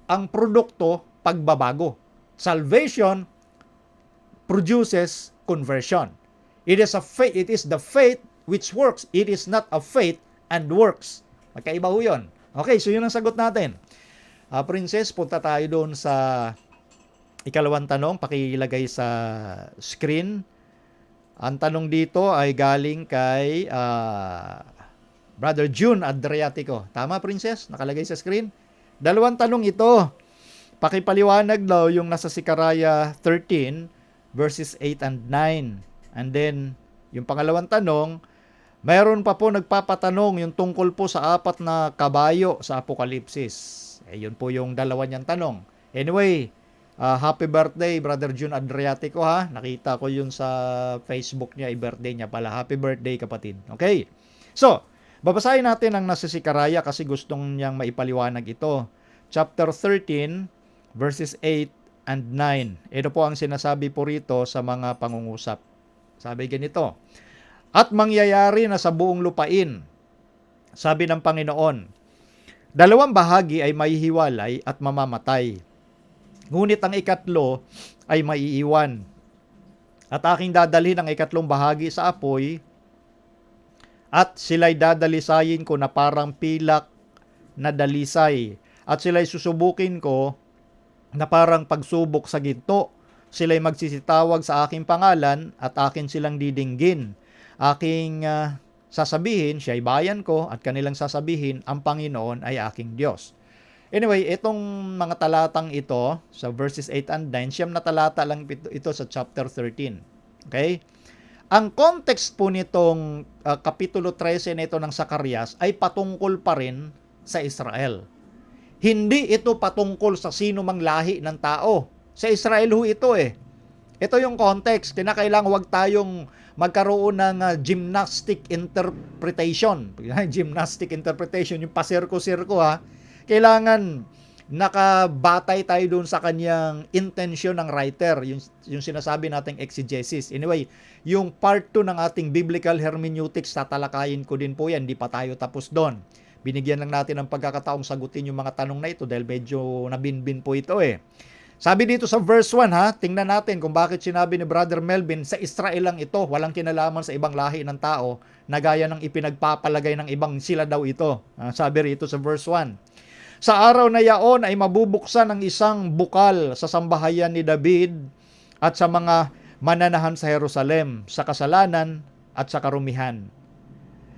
ang produkto, pagbabago. Salvation produces conversion. It is the faith which works. It is not a faith and works. Magkaiba ho yun. Okay, so yun ang sagot natin. Princess, punta tayo doon sa ikalawang tanong. Pakilagay sa screen. Ang tanong dito ay galing kay Brother June Adriatico. Tama, Princess? Nakalagay sa screen. Dalawang tanong ito. Pakipaliwanag daw yung nasa Sikaraya 13 verses 8 and 9. And then, yung pangalawang tanong, mayroon pa po nagpapatanong yung tungkol po sa 4 na kabayo sa Apokalipsis. Yun po yung dalawa niyang tanong. Anyway, happy birthday, Brother June Adriatico ha. Nakita ko yun sa Facebook niya, i-birthday niya pala. Happy birthday, kapatid. Okay. So, babasahin natin ang nasa Sikaraya kasi gustong niyang maipaliwanag ito. Chapter 13, verses 8 and 9. Ito po ang sinasabi po rito sa mga pangungusap. Sabi ganito, "At mangyayari na sa buong lupain, sabi ng Panginoon, dalawang bahagi ay maihiwalay at mamamatay. Ngunit ang ikatlo ay maiiwan. At aking dadalhin ang ikatlong bahagi sa apoy, at sila'y dadalisayin ko na parang pilak na dalisay. At sila'y susubukin ko na parang pagsubok sa ginto. Sila'y magsisitawag sa aking pangalan at akin silang didinggin. Aking sasabihin, siya'y bayan ko, at kanilang sasabihin, ang Panginoon ay aking Diyos." Anyway, itong mga talatang ito, sa verses 8 and 9, siyam na talata lang ito sa chapter 13. Okay? Ang context po nitong kapitulo 13 na ito ng Zacarias ay patungkol pa rin sa Israel. Hindi ito patungkol sa sino mang lahi ng tao. Sa Israel ho ito eh. Ito yung context. Kinakailangan huwag tayong magkaroon ng gymnastic interpretation. Gymnastic interpretation, yung pasirko-sirko ha. Kailangan nakabatay tayo doon sa kanyang intensyon ng writer, yung sinasabi nating exegesis. Anyway, yung part 2 ng ating biblical hermeneutics, tatalakayin ko din po yan, hindi pa tayo tapos doon. Binigyan lang natin ng pagkakataong sagutin yung mga tanong na ito dahil medyo nabinbin po ito eh. Sabi dito sa verse 1 ha, tingnan natin kung bakit sinabi ni Brother Melvin, sa Israel lang ito, walang kinalaman sa ibang lahi ng tao, na gaya ng ipinagpapalagay ng ibang sila daw ito. Sabi rito sa verse 1, "Sa araw na yaon ay mabubuksan ang isang bukal sa sambahayan ni David at sa mga mananahan sa Jerusalem, sa kasalanan at sa karumihan.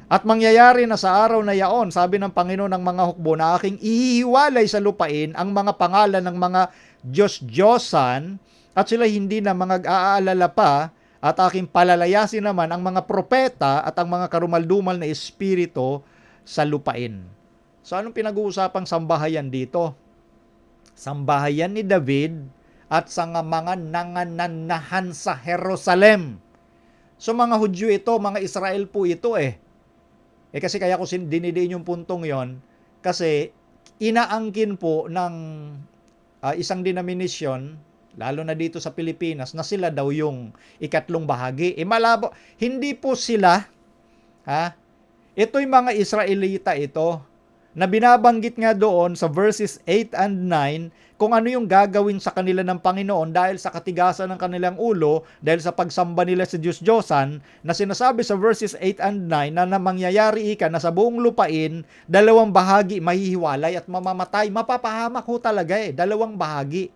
At mangyayari na sa araw na yaon, sabi ng Panginoon ng mga hukbo, na aking ihiwalay sa lupain ang mga pangalan ng mga Diyos-Diyosan, at sila hindi na mga aalala pa, at aking palalayasin naman ang mga propeta at ang mga karumaldumal na espiritu sa lupain." So anong pinag-uusapang sambahayan dito? Sambahayan ni David at sa mga nangananahan sa Jerusalem. So mga Hudyo ito, mga Israel po ito eh. Kasi kaya ko dinidiin yung puntong yon, kasi inaangkin po ng isang denomination, lalo na dito sa Pilipinas, na sila daw yung ikatlong bahagi. Malabo, hindi po sila, ito'y mga Israelita ito, na binabanggit nga doon sa verses 8 and 9 kung ano yung gagawin sa kanila ng Panginoon dahil sa katigasan ng kanilang ulo, dahil sa pagsamba nila sa Diyos-Diyosan, na sinasabi sa verses 8 and 9 na mangyayari na sa buong lupain, dalawang bahagi mahihiwalay at mamamatay. Mapapahamak ho talaga dalawang bahagi.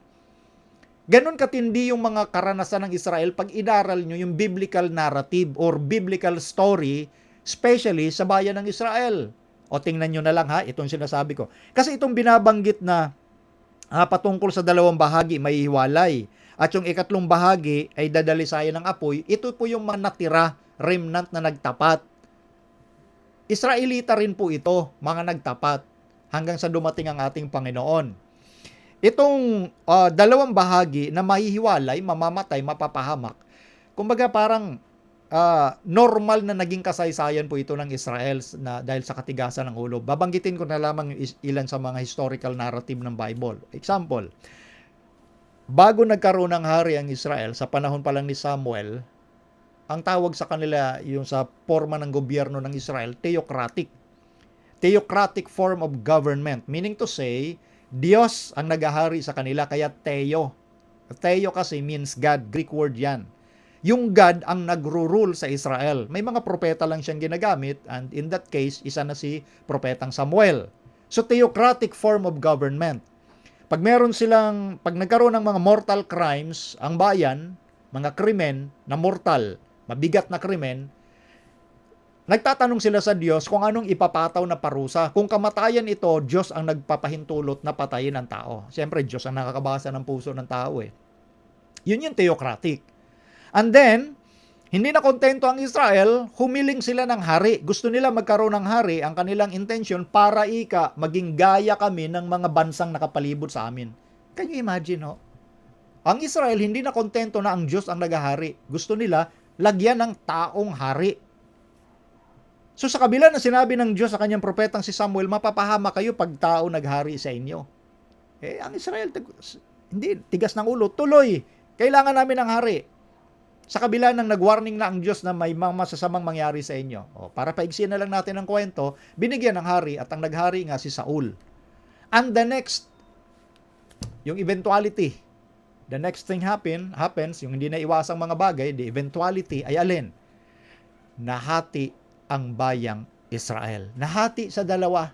Ganon katindi yung mga karanasan ng Israel pag inaral nyo yung biblical narrative or biblical story, especially sa bayan ng Israel. O tingnan nyo na lang itong sinasabi ko. Kasi itong binabanggit na patungkol sa dalawang bahagi may hiwalay, at yung ikatlong bahagi ay dadalisayan ng apoy, ito po yung mga natira, remnant na nagtapat. Israelita rin po ito, mga nagtapat, hanggang sa dumating ang ating Panginoon. Itong dalawang bahagi na mahihiwalay, mamamatay, mapapahamak, kumbaga parang normal na naging kasaysayan po ito ng Israel na dahil sa katigasan ng ulo. Babanggitin ko na lamang ilan sa mga historical narrative ng Bible. Example, bago nagkaroon ng hari ang Israel, sa panahon pa lang ni Samuel, ang tawag sa kanila yung sa forma ng gobyerno ng Israel, theocratic. Theocratic form of government. Meaning to say, Diyos ang naghahari sa kanila, kaya Theo. Theo kasi means God, Greek word yan. Yung God ang nagro-rule sa Israel. May mga propeta lang siyang ginagamit, and in that case, isa na si propetang Samuel. So, theocratic form of government. Pag nagkaroon ng mga mortal crimes, ang bayan, mga krimen na mortal, mabigat na krimen, nagtatanong sila sa Diyos kung anong ipapataw na parusa. Kung kamatayan ito, Diyos ang nagpapahintulot na patayin ng tao. Siyempre, Diyos ang nakakabasa ng puso ng tao eh. Yun yung theocratic. And then, hindi na kontento ang Israel, humiling sila ng hari. Gusto nila magkaroon ng hari, ang kanilang intention, para maging gaya kami ng mga bansang nakapalibot sa amin. Can you imagine, ho? Ang Israel, hindi na kontento na ang Diyos ang naghahari. Gusto nila, lagyan ng taong hari. So sa kabila na sinabi ng Diyos sa kanyang propetang si Samuel, mapapahama kayo pag tao naghari sa inyo. Ang Israel, hindi, tigas ng ulo, tuloy. Kailangan namin ng hari. Sa kabila ng nag-warning na ang Diyos na may masasamang mangyari sa inyo. Para paigsiin na lang natin ang kwento, binigyan ng hari at ang naghari nga si Saul. And the next, yung eventuality, the next thing happens, yung hindi na iwasang mga bagay, the eventuality ay alin? Nahati ang bayang Israel. Nahati sa dalawa.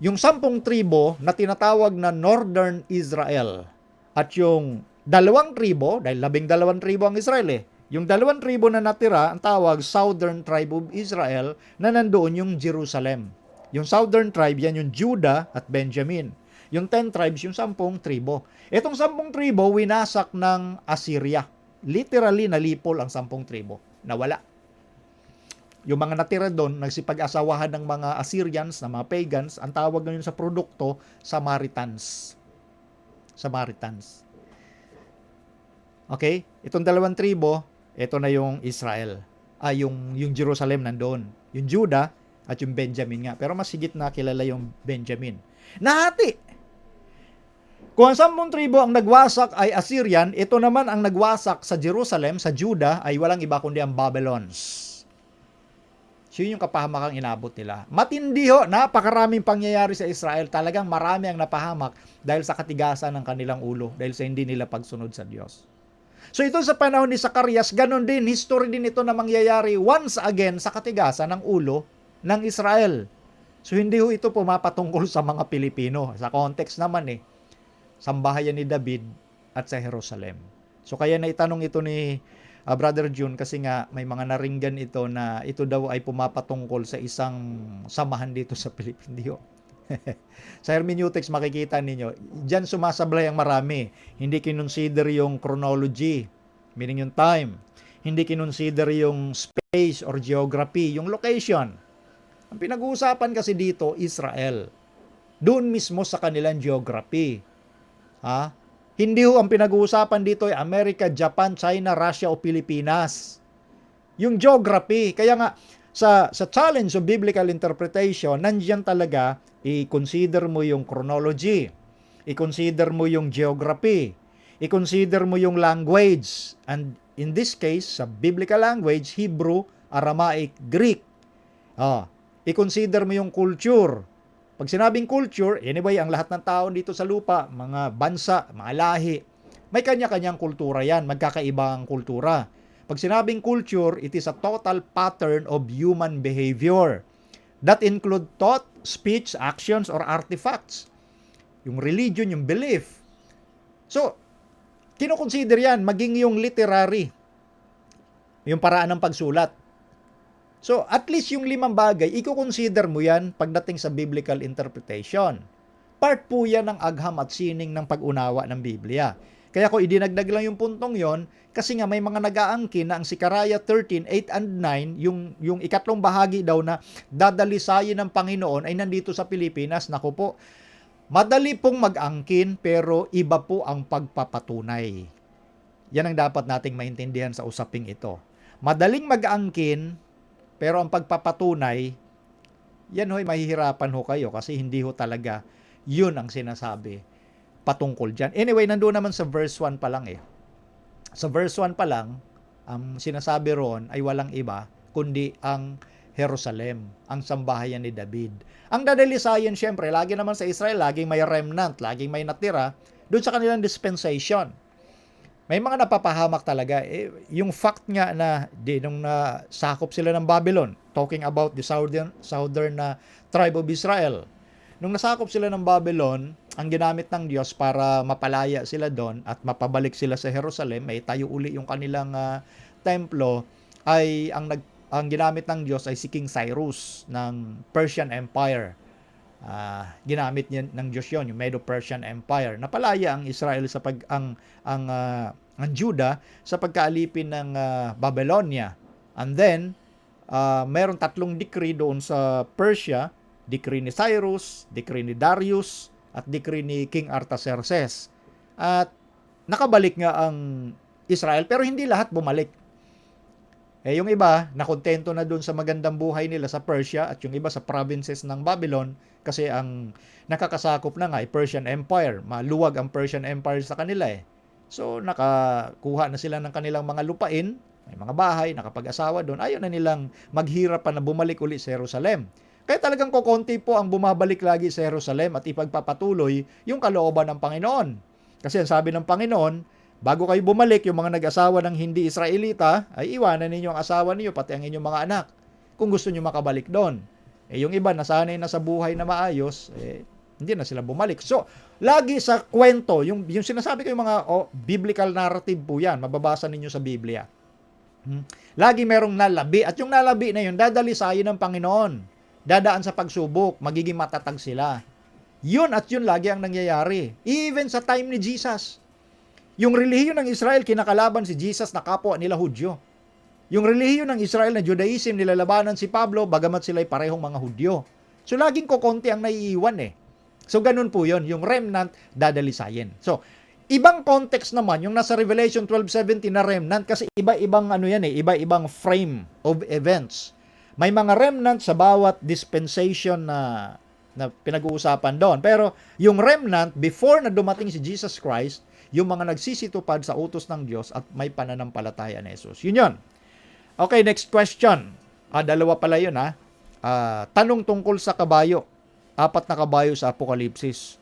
Yung 10 tribo na tinatawag na Northern Israel at yung 2 tribo, dahil 12 tribo ang Israel yung 2 tribo na natira, ang tawag Southern Tribe of Israel, na nandoon yung Jerusalem. Yung Southern Tribe, yan yung Judah at Benjamin. Yung 10 tribes, yung 10 tribo. Itong 10 tribo, winasak ng Assyria. Literally, nalipol ang 10 tribo. Nawala. Yung mga natira doon, nagsipag-asawahan ng mga Assyrians, na mga pagans, ang tawag ngayon sa produkto, Samaritans. Samaritans. Okay? Itong 2 tribo, ito na yung Israel. Yung Jerusalem nandoon. Yung Judah at yung Benjamin nga. Pero mas higit na kilala yung Benjamin. Nahati! Kung ang 10 tribo ang nagwasak ay Assyrian, ito naman ang nagwasak sa Jerusalem, sa Judah, ay walang iba kundi ang Babylons. So yun yung kapahamakang inabot nila. Matindi ho, napakaraming pangyayari sa Israel. Talagang marami ang napahamak dahil sa katigasan ng kanilang ulo, dahil sa hindi nila pagsunod sa Diyos. So ito sa panahon ni Zacarias, ganun din, history din ito na mangyayari once again sa katigasan ng ulo ng Israel. So hindi ho ito pumapatungkol sa mga Pilipino. Sa context naman sambahayan ni David at sa Jerusalem. So kaya naitanong ito ni Brother June kasi nga may mga naringgan ito na ito daw ay pumapatungkol sa isang samahan dito sa Pilipinas. Sa hermeneutics makikita ninyo, diyan sumasablay ang marami. Hindi kinonsider yung chronology, meaning yung time. Hindi kinonsider yung space or geography, yung location. Ang pinag-uusapan kasi dito, Israel. Doon mismo sa kanilang geography. Hindi ho ang pinag-uusapan dito ay Amerika, Japan, China, Russia o Pilipinas. Yung geography. Kaya nga, sa challenge of biblical interpretation, nandiyan talaga, i-consider mo yung chronology, i-consider mo yung geography, i-consider mo yung language. And in this case, sa biblical language, Hebrew, Aramaic, Greek. I-consider mo yung culture. Pag sinabing culture, anyway, ang lahat ng tao dito sa lupa, mga bansa, mga lahi, may kanya-kanyang kultura yan, magkakaibang kultura. Pag sinabing culture, it is a total pattern of human behavior that include thought, speech, actions, or artifacts. Yung religion, yung belief. So, kinoconsider yan, maging yung literary, yung paraan ng pagsulat. So, at least yung 5 bagay, i-consider mo yan pagdating sa biblical interpretation. Part po yan ng agham at sining ng pag-unawa ng Biblia. Kaya ko idinagdag lang yung puntong yon kasi nga may mga nag-aangkin na ang Zechariah 13:8 and 9, yung ikatlong bahagi daw na dadalisayin ng Panginoon ay nandito sa Pilipinas. Naku po, madali pong mag-angkin pero iba po ang pagpapatunay. Yan ang dapat nating maintindihan sa usaping ito. Madaling mag-angkin, pero ang pagpapatunay, yan ho'y mahihirapan ho kayo kasi hindi ho talaga yun ang sinasabi patungkol dyan. Anyway, nandoon naman sa verse 1 pa lang Sa verse 1 pa lang, ang sinasabi roon ay walang iba kundi ang Jerusalem, ang sambahayan ni David. Ang dadalisayan, syempre, lagi naman sa Israel, laging may remnant, laging may natira, doon sa kanilang dispensation. May mga napapahamak talaga. Yung fact nga na nung nasakop sila ng Babylon, talking about the southern tribe of Israel. Nung nasakop sila ng Babylon, ang ginamit ng Diyos para mapalaya sila doon at mapabalik sila sa Jerusalem, may tayo uli yung kanilang templo, ay ang ginamit ng Diyos ay si King Cyrus ng Persian Empire. Ginamit niya ng Diyos yon, yung Medo-Persian Empire. Napalaya ang Israel sa ang Judah sa pagkaalipin ng Babylonia. And then meron 3 decree doon sa Persia, decree ni Cyrus, decree ni Darius, at decree ni King Artaxerxes. At nakabalik nga ang Israel, pero hindi lahat bumalik. Yung iba, nakontento na dun sa magandang buhay nila sa Persia at yung iba sa provinces ng Babylon kasi ang nakakasakop na nga ay Persian Empire. Maluwag ang Persian Empire sa kanila eh. So, nakakuha na sila ng kanilang mga lupain, may mga bahay, nakapag-asawa doon. Ayaw na nilang maghirap pa na bumalik uli sa Jerusalem. Kaya talagang kokonti po ang bumabalik lagi sa Jerusalem at ipagpapatuloy yung kalooban ng Panginoon. Kasi ang sabi ng Panginoon, bago kayo bumalik, yung mga nag-asawa ng hindi Israelita, ay iwanan ninyo ang asawa niyo, pati ang inyong mga anak, kung gusto niyo makabalik doon. Yung iba, nasanay na sa buhay na maayos, hindi na sila bumalik. So, lagi sa kwento, yung sinasabi ko yung mga biblical narrative po yan, mababasa ninyo sa Biblia. Lagi merong nalabi, at yung nalabi na yun, dadalisayin ng Panginoon. Dadaan sa pagsubok, magiging matatag sila. Yun at yun lagi ang nangyayari. Even sa time ni Jesus. Yung relihiyon ng Israel, kinakalaban si Jesus na kapwa nila Hudyo. Yung relihiyon ng Israel na Judaism, nilalabanan si Pablo, bagamat sila'y parehong mga Hudyo. So, laging kokonti ang naiiwan eh. So, ganun po yun. Yung remnant, dadalisayin. So, ibang context naman, yung nasa Revelation 12:17 na remnant, kasi iba-ibang iba-ibang frame of events. May mga remnant sa bawat dispensation na pinag-uusapan doon. Pero, yung remnant, before na dumating si Jesus Christ, yung mga nagsisitupad sa utos ng Diyos at may pananampalataya ni Jesus. Yun yun. Okay, next question. Dalawa pala yun ha. Tanong tungkol sa kabayo. 4 na kabayo sa Apokalipsis.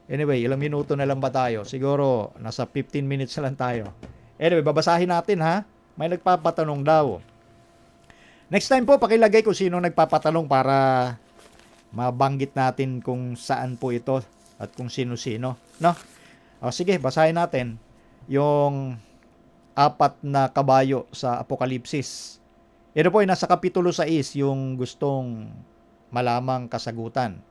Anyway, ilang minuto na lang ba tayo? Siguro, nasa 15 minutes na lang tayo. Anyway, babasahin natin ha. May nagpapatanong daw. Next time po, pakilagay kung sino nagpapatanong para mabanggit natin kung saan po ito at kung sino-sino. No? Sige, basahin natin yung 4 na kabayo sa Apokalipsis. Ito po ay nasa Kapitulo 6, yung gustong malamang kasagutan.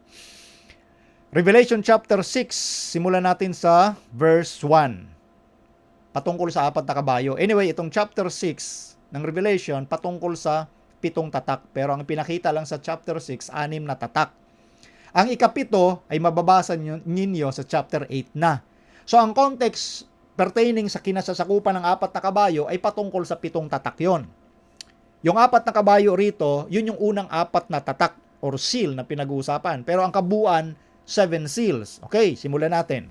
Revelation chapter 6, simulan natin sa verse 1. Patungkol sa 4 na kabayo. Anyway, itong chapter 6 ng Revelation, patungkol sa 7 tatak. Pero ang pinakita lang sa chapter 6, 6 na tatak. Ang ikapito ay mababasa ninyo sa chapter 8 na. So, ang context pertaining sa kinasasakupan ng 4 na kabayo ay patungkol sa 7 tatak yon. Yung 4 na kabayo rito, yun yung unang 4 na tatak or seal na pinag-uusapan. Pero ang kabuuan, 7 seals. Okay, simulan natin.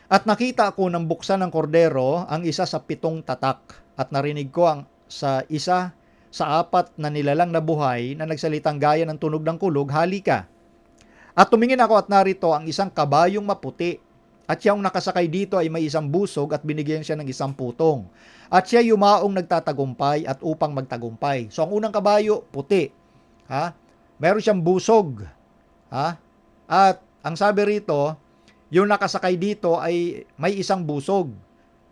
At nakita ko nang buksan ng kordero ang isa sa 7 tatak at narinig ko sa isa sa 4 na nilalang na buhay na nagsalitang gaya ng tunog ng kulog, halika. At tumingin ako at narito ang isang kabayong maputi. At siyang nakasakay dito ay may isang busog at binigyan siya ng isang putong. At siya yumaong nagtatagumpay at upang magtagumpay. So ang unang kabayo, puti. Meron siyang busog. At ang sabi rito, yung nakasakay dito ay may isang busog.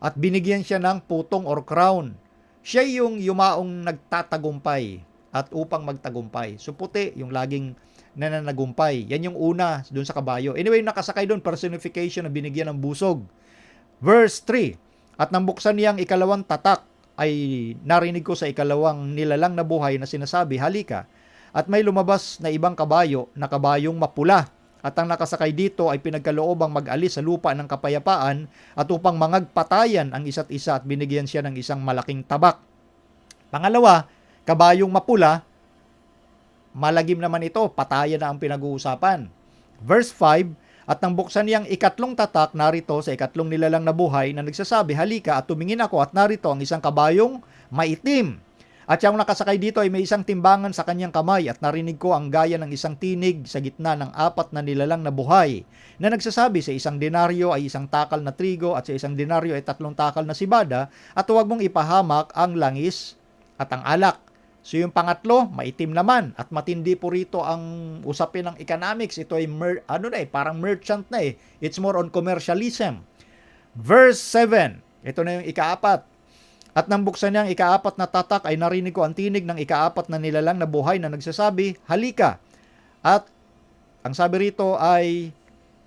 At binigyan siya ng putong or crown. Siya yung yumaong nagtatagumpay at upang magtagumpay. So puti, yung laging nananagumpay. Yan yung una doon sa kabayo. Anyway, yung nakasakay doon, personification na binigyan ng busog. Verse 3, at nang buksan niyang ikalawang tatak, ay narinig ko sa ikalawang nilalang na buhay na sinasabi, halika. At may lumabas na ibang kabayo na kabayong mapula. At ang nakasakay dito ay pinagkaloobang mag-alis sa lupa ng kapayapaan at upang mangagpatayan ang isa't isa at binigyan siya ng isang malaking tabak. Pangalawa, kabayong mapula, malagim naman ito, patayan na ang pinag-uusapan. Verse 5, at nang buksan niyang ikatlong tatak, narito sa ikatlong nilalang na buhay na nagsasabi, halika, at tumingin ako at narito ang isang kabayong maitim. At siyang nakasakay dito ay may isang timbangan sa kanyang kamay at narinig ko ang gaya ng isang tinig sa gitna ng 4 na nilalang na buhay na nagsasabi sa isang denaryo ay isang takal na trigo at sa isang denaryo ay 3 takal na sibada at huwag mong ipahamak ang langis at ang alak. So yung pangatlo, maitim naman at matindi po rito ang usapin ng economics. Ito ay parang merchant na eh. It's more on commercialism. Verse 7, ito na yung ikaapat. At nang buksan niyang ikaapat na tatak ay narinig ko ang tinig ng ikaapat na nilalang na buhay na nagsasabi, halika. At ang sabi rito ay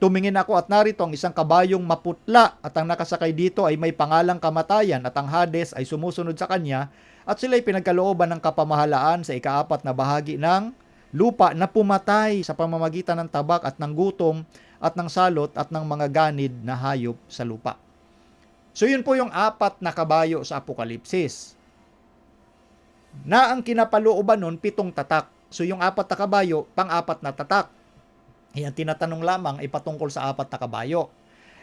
tumingin ako at narito ang isang kabayong maputla at ang nakasakay dito ay may pangalang kamatayan at ang Hades ay sumusunod sa kanya at sila'y pinagkalooban ng kapamahalaan sa ikaapat na bahagi ng lupa na pumatay sa pamamagitan ng tabak at ng gutom at ng salot at ng mga ganid na hayop sa lupa. So yun po yung 4 na kabayo sa Apokalipsis. na ang kinapalooban nun 7 tatak. So yung 4 na kabayo, pang-4 na tatak. Yan, tinatanong lamang ay patungkol sa 4 na kabayo.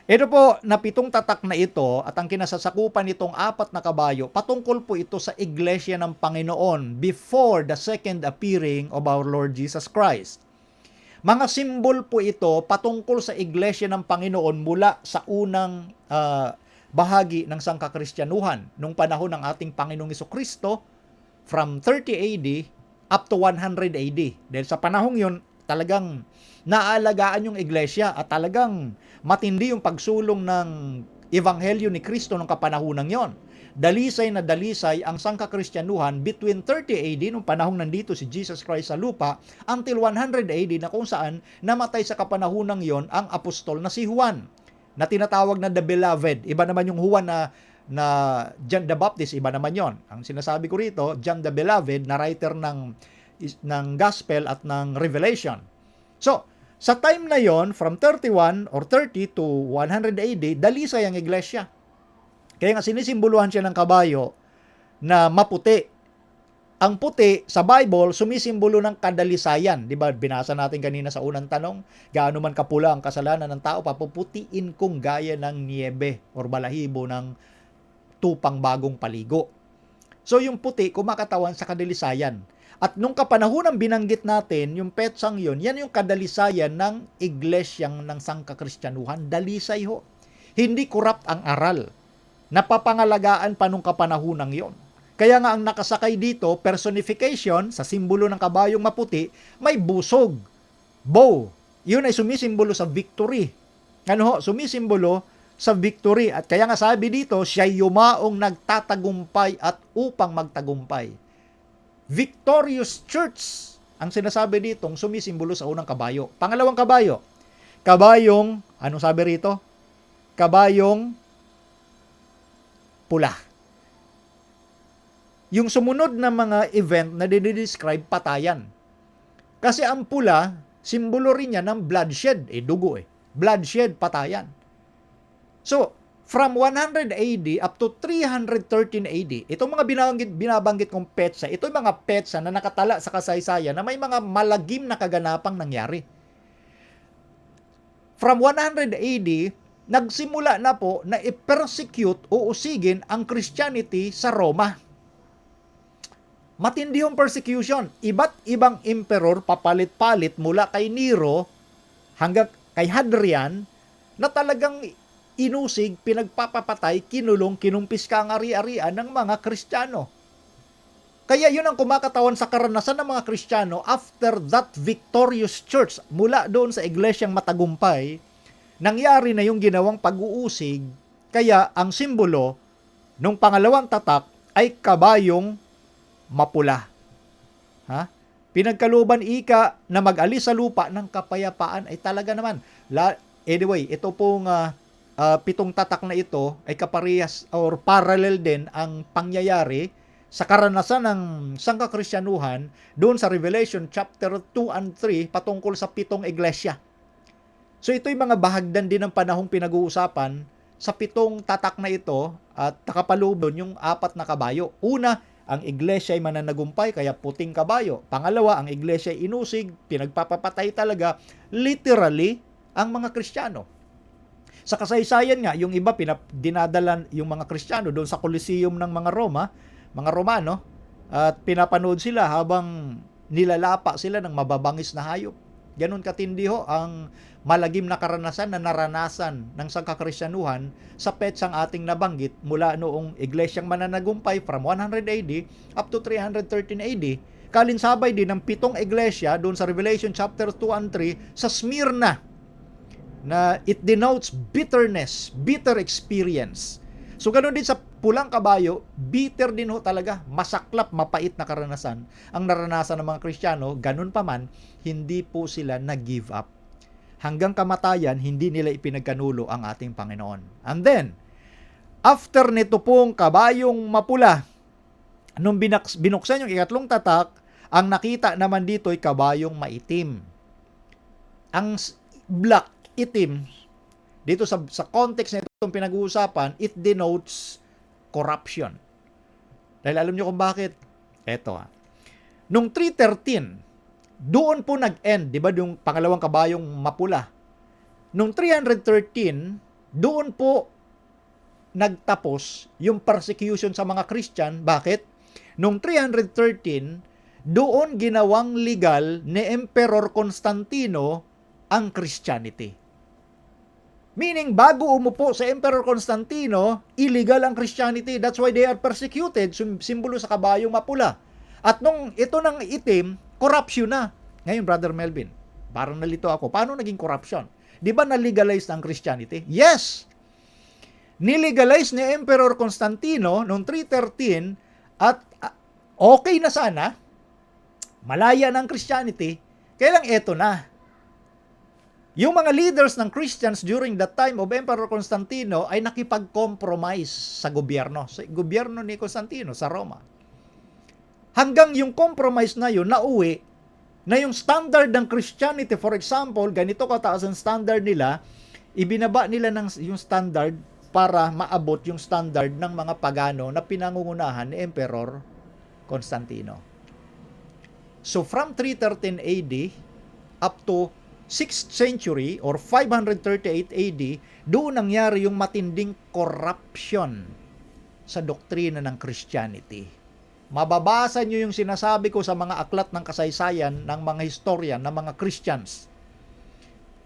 Ito po, na 7 tatak na ito at ang kinasasakupan nitong 4 na kabayo, patungkol po ito sa Iglesia ng Panginoon before the second appearing of our Lord Jesus Christ. Mga simbol po ito patungkol sa Iglesia ng Panginoon mula sa unang bahagi ng sangkakristyanuhan nung panahon ng ating Panginoong Jesucristo from 30 AD up to 100 AD. Dahil sa panahong yun, talagang naalagaan yung iglesia at talagang matindi yung pagsulong ng Ebanghelyo ni Kristo ng kapanahunan yon. Dalisay na dalisay ang sangkakristyanuhan between 30 AD, nung panahong nandito si Jesus Christ sa lupa, until 100 AD na kung saan namatay sa kapanahunan yon ang apostol na si Juan, na tinatawag na the Beloved. Iba naman yung Juan na John the Baptist, iba naman yon. Ang sinasabi ko rito, John the Beloved, na writer ng Gospel at ng Revelation. So, sa time na yon, from 31 or 30 to 100 AD, dalisay ang iglesia. Kaya nga sinisimboluhan siya ng kabayo na maputi. Ang puti sa Bible, sumisimbolo ng kadalisayan. Di ba, binasa natin kanina sa unang tanong, gaano man kapula ang kasalanan ng tao, papuputiin kung gaya ng niebe or balahibo ng tupang bagong paligo. So yung puti, kumakatawan sa kadalisayan. At nung kapanahon binanggit natin, yung petsang yun, yan yung kadalisayan ng iglesyang ng sangkakristyanuhan. Dalisay ho. Hindi corrupt ang aral. Napapangalagaan pa nung kapanahonang yon. Kaya nga ang nakasakay dito, personification, sa simbolo ng kabayong maputi, may busog, bow. Yun ay sumisimbolo sa victory. Ano ho? Sumisimbolo sa victory. At kaya nga sabi dito, siya'y yumaong nagtatagumpay at upang magtagumpay. Victorious church ang sinasabi ditong sumisimbolo sa unang kabayo. Pangalawang kabayo, kabayong, anong sabi rito? Kabayong pula. Yung sumunod na mga event na dinidescribe patayan. Kasi ang pula, simbolo rin niya ng bloodshed, dugo Bloodshed, patayan. So, from 100 AD up to 313 AD, itong mga binabanggit kong petsa, ito yung mga petsa na nakatala sa kasaysayan na may mga malagim na kaganapang nangyari. From 100 AD, nagsimula na po na i-persecute o usigin ang Christianity sa Roma. Matindi yung persecution. Iba't ibang emperor papalit-palit mula kay Nero hanggang kay Hadrian na talagang inusig, pinagpapapatay, kinulong, kinumpis ka ang ari-arian ng mga Kristiyano. Kaya yun ang kumakatawan sa karanasan ng mga Kristiyano after that victorious church mula doon sa iglesyang matagumpay. Nangyari na yung ginawang pag-uusig, kaya ang simbolo nung pangalawang tatak ay kabayong mapula. Pinagkaluban ika na mag-alis sa lupa ng kapayapaan ay talaga naman. Anyway, ito pong 7 tatak na ito ay kaparehas or parallel din ang pangyayari sa karanasan ng sangkakristyanuhan doon sa Revelation chapter 2 and 3 patungkol sa 7 iglesia. So ito yung mga bahagdan din ng panahong pinag-uusapan sa 7 tatak na ito at nakapalubon yung 4 na kabayo. Una, ang iglesia ay mananagumpay kaya puting kabayo. Pangalawa, ang iglesia ay inusig, pinagpapapatay talaga literally ang mga Kristiyano. Sa kasaysayan nga, yung iba dinadalan yung mga Kristiyano doon sa Coliseum ng mga Romano, at pinapanood sila habang nilalapa sila ng mababangis na hayop. Ganon katindi ho ang malagim na karanasan na naranasan ng sangkakristyanuhan sa petsang ating nabanggit mula noong iglesyang mananagumpay from 100 AD up to 313 AD. Kalinsabay din ng 7 iglesia doon sa Revelation chapter 2 and 3 sa Smyrna, na it denotes bitterness, bitter experience. So ganoon din sa pulang kabayo, bitter din ho talaga, masaklap, mapait na karanasan ang naranasan ng mga Kristiyano. Ganun pa man, hindi po sila nag-give up. Hanggang kamatayan, hindi nila ipinagkanulo ang ating Panginoon. And then, after nito pong kabayong mapula, nung binuksan yung 3 tatak, ang nakita naman dito ay kabayong maitim. Ang black, itim, dito sa context na itong pinag-uusapan, it denotes corruption. Dahil alam nyo kung bakit? Eto Nung 313, doon po nag-end, di ba, yung pangalawang kabayong mapula. Nung 313, doon po nagtapos yung persecution sa mga Christian. Bakit? Nung 313, doon ginawang legal ni Emperor Constantino ang Christianity. Meaning, bago umupo sa Emperor Constantino, illegal ang Christianity. That's why they are persecuted, simbolo sa kabayong mapula. At nung ito ng itim, corruption na. Ngayon, Brother Melvin, parang nalito ako. Paano naging corruption? Di ba na-legalize ang Christianity? Yes! Nilegalize ni Emperor Constantino noong 313 at okay na sana, malaya ng Christianity, kaya lang eto na. Yung mga leaders ng Christians during that time of Emperor Constantino ay nakipag-compromise sa gobyerno ni Constantino sa Roma. Hanggang yung compromise na yun, nauwi, na yung standard ng Christianity, for example, ganito kataas ang standard nila, ibinaba nila yung standard para maabot yung standard ng mga pagano na pinangungunahan ni Emperor Constantino. So from 313 AD up to 6th century or 538 AD, doon nangyari yung matinding corruption sa doktrina ng Christianity. Mababasa nyo yung sinasabi ko sa mga aklat ng kasaysayan ng mga historian, ng mga Christians.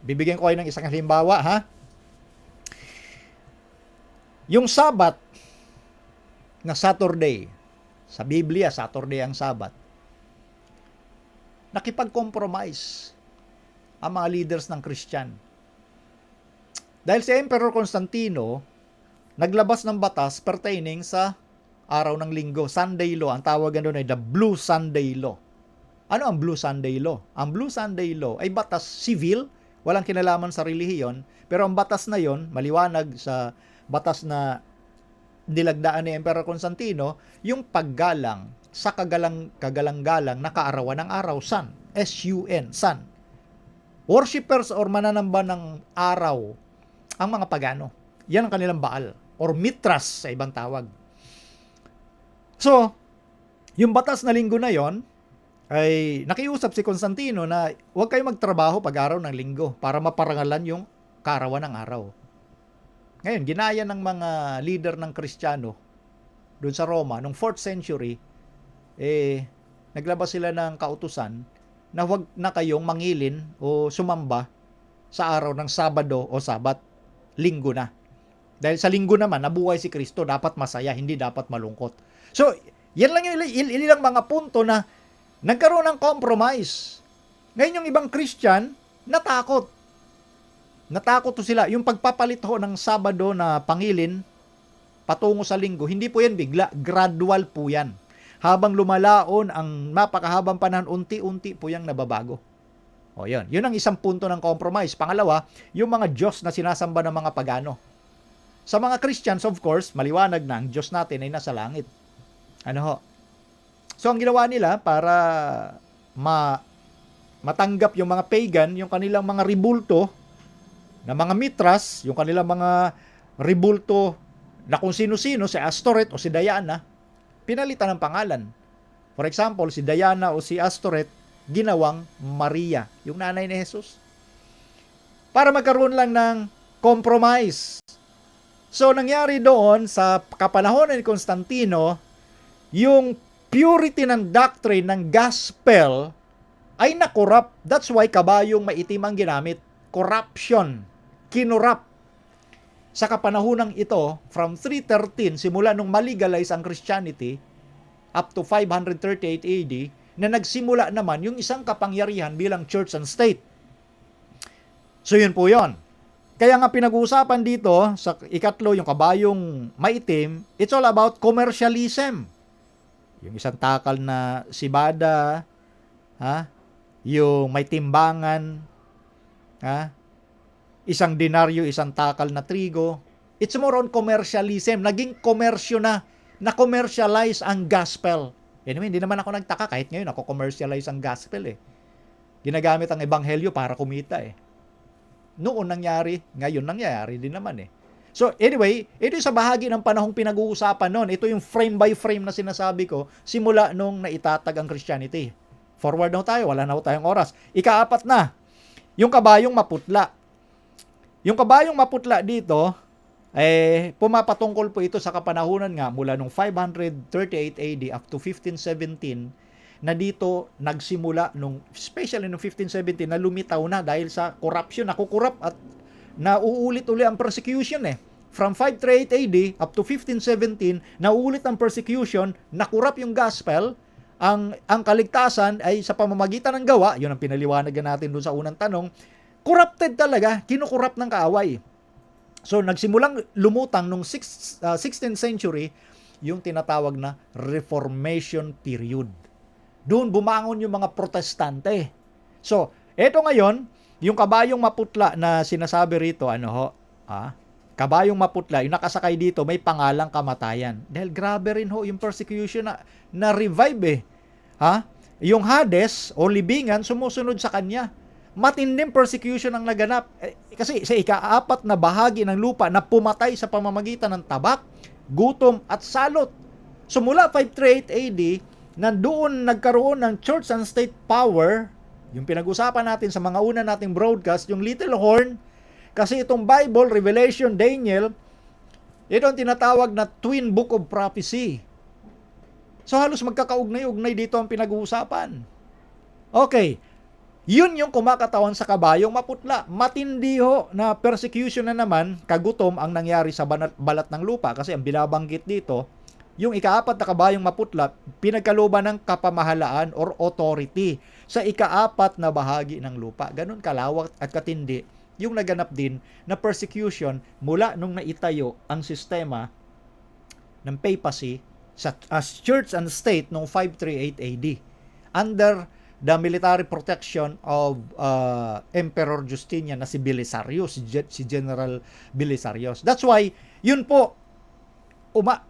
Bibigyan ko kayo ng isang halimbawa, ha? Yung Sabat na Saturday, sa Biblia, Saturday ang Sabat, nakipag-compromise ang mga leaders ng Christian. Dahil si Emperor Constantino, naglabas ng batas pertaining sa araw ng linggo, Sunday Law. Ang tawagan doon ay the Blue Sunday Law. Ano ang Blue Sunday Law? Ang Blue Sunday Law ay batas civil, walang kinalaman sa relihiyon, pero ang batas na yon, maliwanag sa batas na nilagdaan ni Emperor Constantino, yung paggalang sa kagalang-galang na kaarawan ng araw, sun, S-U-N, sun. Worshippers or mananamba ng araw ang mga pagano. Yan ang kanilang Baal or Mitras sa ibang tawag. So, yung batas na linggo na yon ay nakiusap si Constantino na huwag kayo magtrabaho pag araw ng linggo para maparangalan yung kaarawan ng araw. Ngayon, ginaya ng mga leader ng Kristiyano doon sa Roma noong 4th century, naglabas sila ng kautusan na huwag na kayong mangilin o sumamba sa araw ng Sabado o Sabat, linggo na. Dahil sa linggo naman, nabuhay si Kristo, dapat masaya, hindi dapat malungkot. So, yan lang yung ilang mga punto na nagkaroon ng compromise. Ngayon yung ibang Christian, natakot. Natakot to sila. Yung pagpapalit ho ng Sabado na pangilin, patungo sa linggo, hindi po yan bigla, gradual po yan. Habang lumalaon ang napakahabang panahon, unti-unti po yung nababago. O yun. Yun ang isang punto ng compromise. Pangalawa, yung mga Diyos na sinasamba ng mga pagano. Sa mga Christians, of course, maliwanag na ang Diyos natin ay nasa langit. Ano ho? So, ang ginawa nila para matanggap yung mga pagan, yung kanilang mga ribulto, na mga Mitras, yung kanilang mga ribulto na kung sino-sino, si Astoret o si Diana, pinalitan ng pangalan. For example, si Diana o si Astoret, ginawang Maria, yung nanay ni Jesus. Para magkaroon lang ng compromise. So, nangyari doon sa kapanahon ni Constantino, yung purity ng doctrine ng gospel ay nakorrupt. That's why kabayong maitim ang ginamit. Corruption. Kinurap. Sa kapanahonang ito, from 313, simula nung malegalize ang Christianity, up to 538 AD, na nagsimula naman yung isang kapangyarihan bilang church and state. So yun po yun. Kaya nga pinag-uusapan dito, sa ikatlo, yung kabayong maitim, it's all about commercialism. Yung isang takal na sibada, yung may timbangan, isang denaryo, isang takal na trigo. It's more on commercialism. Naging komersyo na-commercialize ang gospel. Anyway, hindi naman ako nagtaka kahit ngayon ako commercialize ang gospel Ginagamit ang ebanghelyo para kumita Noon nangyari, ngayon nangyayari din naman So anyway, ito yung sa bahagi ng panahong pinag-uusapan noon. Ito yung frame by frame na sinasabi ko simula nung naitatag ang Christianity. Forward na tayo, wala na tayong oras. Ika-4 na, yung kabayong maputla. Yung kabayong maputla dito, pumapatungkol po ito sa kapanahunan nga mula nung 538 AD up to 1517 na dito nagsimula especially nung 1517 na lumitaw na dahil sa corruption, nakukurap at nauulit uli ang persecution From 538 AD up to 1517, nauulit ang persecution, nakurap yung gospel, ang kaligtasan ay sa pamamagitan ng gawa, yun ang pinaliwanagan natin doon sa unang tanong, corrupted talaga, kinukurap ng kaaway. So nagsimulang lumutang nung 16th century, yung tinatawag na Reformation period. Doon bumangon yung mga protestante. So, eto ngayon, yung kabayong maputla na sinasabi rito, kabayong maputla, yung nakasakay dito, may pangalang kamatayan. Dahil grabe rin yung persecution na revive Yung Hades o libingan, sumusunod sa kanya. Matinding persecution ang naganap. Kasi sa ika-4 na bahagi ng lupa na pumatay sa pamamagitan ng tabak, gutom at salot. So mula 538 AD, nandoon nagkaroon ng church and state power, yung pinag-usapan natin sa mga una nating broadcast, yung little horn, kasi itong Bible, Revelation, Daniel, ito ang tinatawag na twin book of prophecy. So halos magkakaugnay-ugnay dito ang pinag-uusapan. Okay, yun yung kumakatawan sa kabayong maputla. Matindi na persecution na naman, kagutom ang nangyari sa balat ng lupa, kasi ang binabanggit dito, yung ika-4 na kabayong maputla, pinagkalooban ng kapamahalaan or authority sa ika-4 na bahagi ng lupa. Ganun kalawak at katindi yung naganap din na persecution mula nung naitayo ang sistema ng papacy as church and state noong 538 AD under the military protection of Emperor Justinian na si Belisarius, si General Belisarius. That's why, yun po,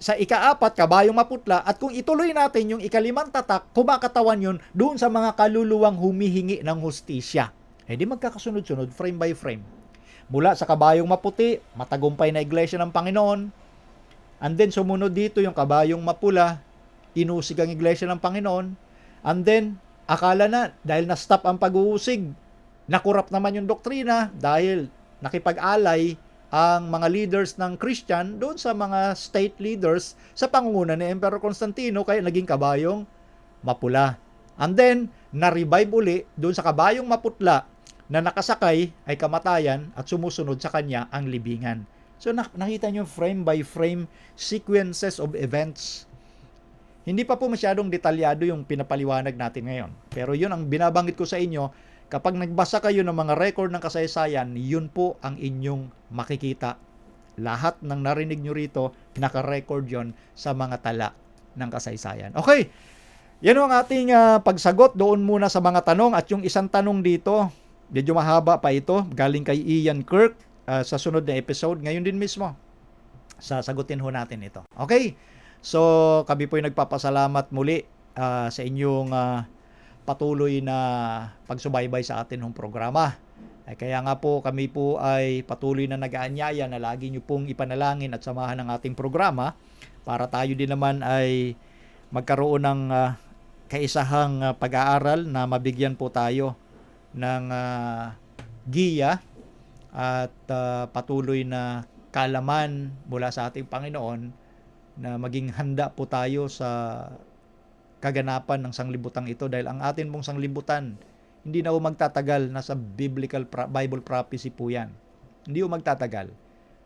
sa ika-4, kabayong maputla, at kung ituloy natin yung ika-5 tatak, kumakatawan yun doon sa mga kaluluwang humihingi ng hustisya. Di magkakasunod-sunod, frame by frame. Mula sa kabayong maputi, matagumpay na iglesia ng Panginoon, and then sumunod dito yung kabayong mapula, inusig ang iglesia ng Panginoon, and then akala na, dahil na-stop ang pag-uusig, nakurap naman yung doktrina dahil nakipag-alay ang mga leaders ng Christian doon sa mga state leaders sa pangunguna ni Emperor Constantino, kaya naging kabayong mapula. And then, na-revive uli doon sa kabayong maputla na nakasakay ay kamatayan at sumusunod sa kanya ang libingan. So nakita nyo frame by frame sequences of events. Hindi pa po masyadong detalyado yung pinapaliwanag natin ngayon. Pero yun ang binabanggit ko sa inyo. Kapag nagbasa kayo ng mga record ng kasaysayan, yun po ang inyong makikita. Lahat ng narinig nyo rito, naka-record yon sa mga tala ng kasaysayan. Okay, yan ang ating pagsagot doon muna sa mga tanong. At yung isang tanong dito, medyo mahaba pa ito, galing kay Ian Kirk sa sunod na episode. Ngayon din mismo, sasagutin ho natin ito. Okay, so kami po ay nagpapasalamat muli sa inyong patuloy na pagsubaybay sa atin ng programa. Kaya nga po kami po ay patuloy na nag-aanyaya na lagi nyo pong ipanalangin at samahan ng ating programa para tayo din naman ay magkaroon ng kaisahang pag-aaral na mabigyan po tayo ng giya at patuloy na kalaman mula sa ating Panginoon na maging handa po tayo sa kaganapan ng sanglibutang ito, dahil ang atin pong sanglibutan hindi na po magtatagal, nasa Bible prophecy po yan, hindi po magtatagal.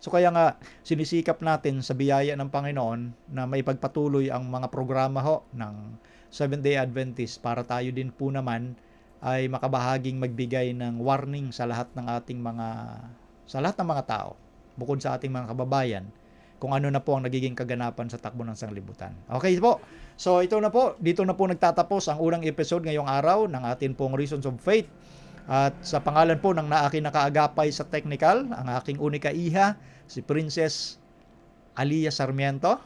So kaya nga sinisikap natin sa biyaya ng Panginoon na maipagpatuloy ang mga programa ng Seventh-day Adventist para tayo din po naman ay makabahaging magbigay ng warning sa lahat ng mga tao, bukod sa ating mga kababayan, kung ano na po ang nagiging kaganapan sa takbo ng sanglibutan. Okay po. So ito na po, dito na po nagtatapos ang unang episode ngayong araw ng atin pong Reasons of Faith. At sa pangalan po ng aking nakaagapay sa technical, ang aking unika iha, si Princess Alia Sarmiento.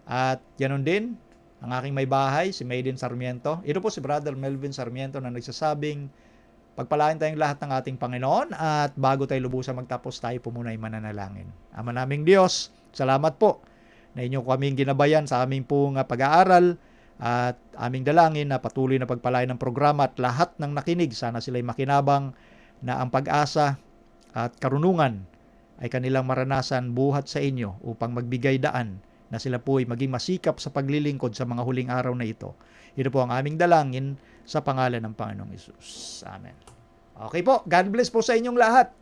At ganoon din, ang aking may bahay, si Maiden Sarmiento. Ito po si Brother Melvin Sarmiento na nagsasabing, Pagpalain tayong lahat ng ating Panginoon at bago tayo lubusang magtapos, tayo po muna ay mananalangin. Ama naming Diyos, salamat po na inyo kaming ginabayan sa aming pong pag-aaral at aming dalangin na patuloy na pagpalain ng programa at lahat ng nakinig. Sana sila'y makinabang na ang pag-asa at karunungan ay kanilang maranasan buhat sa inyo upang magbigay daan na sila po ay maging masikap sa paglilingkod sa mga huling araw na ito. Ito po ang aming dalangin sa pangalan ng Panginoong Hesus. Amen. Okay po, God bless po sa inyong lahat.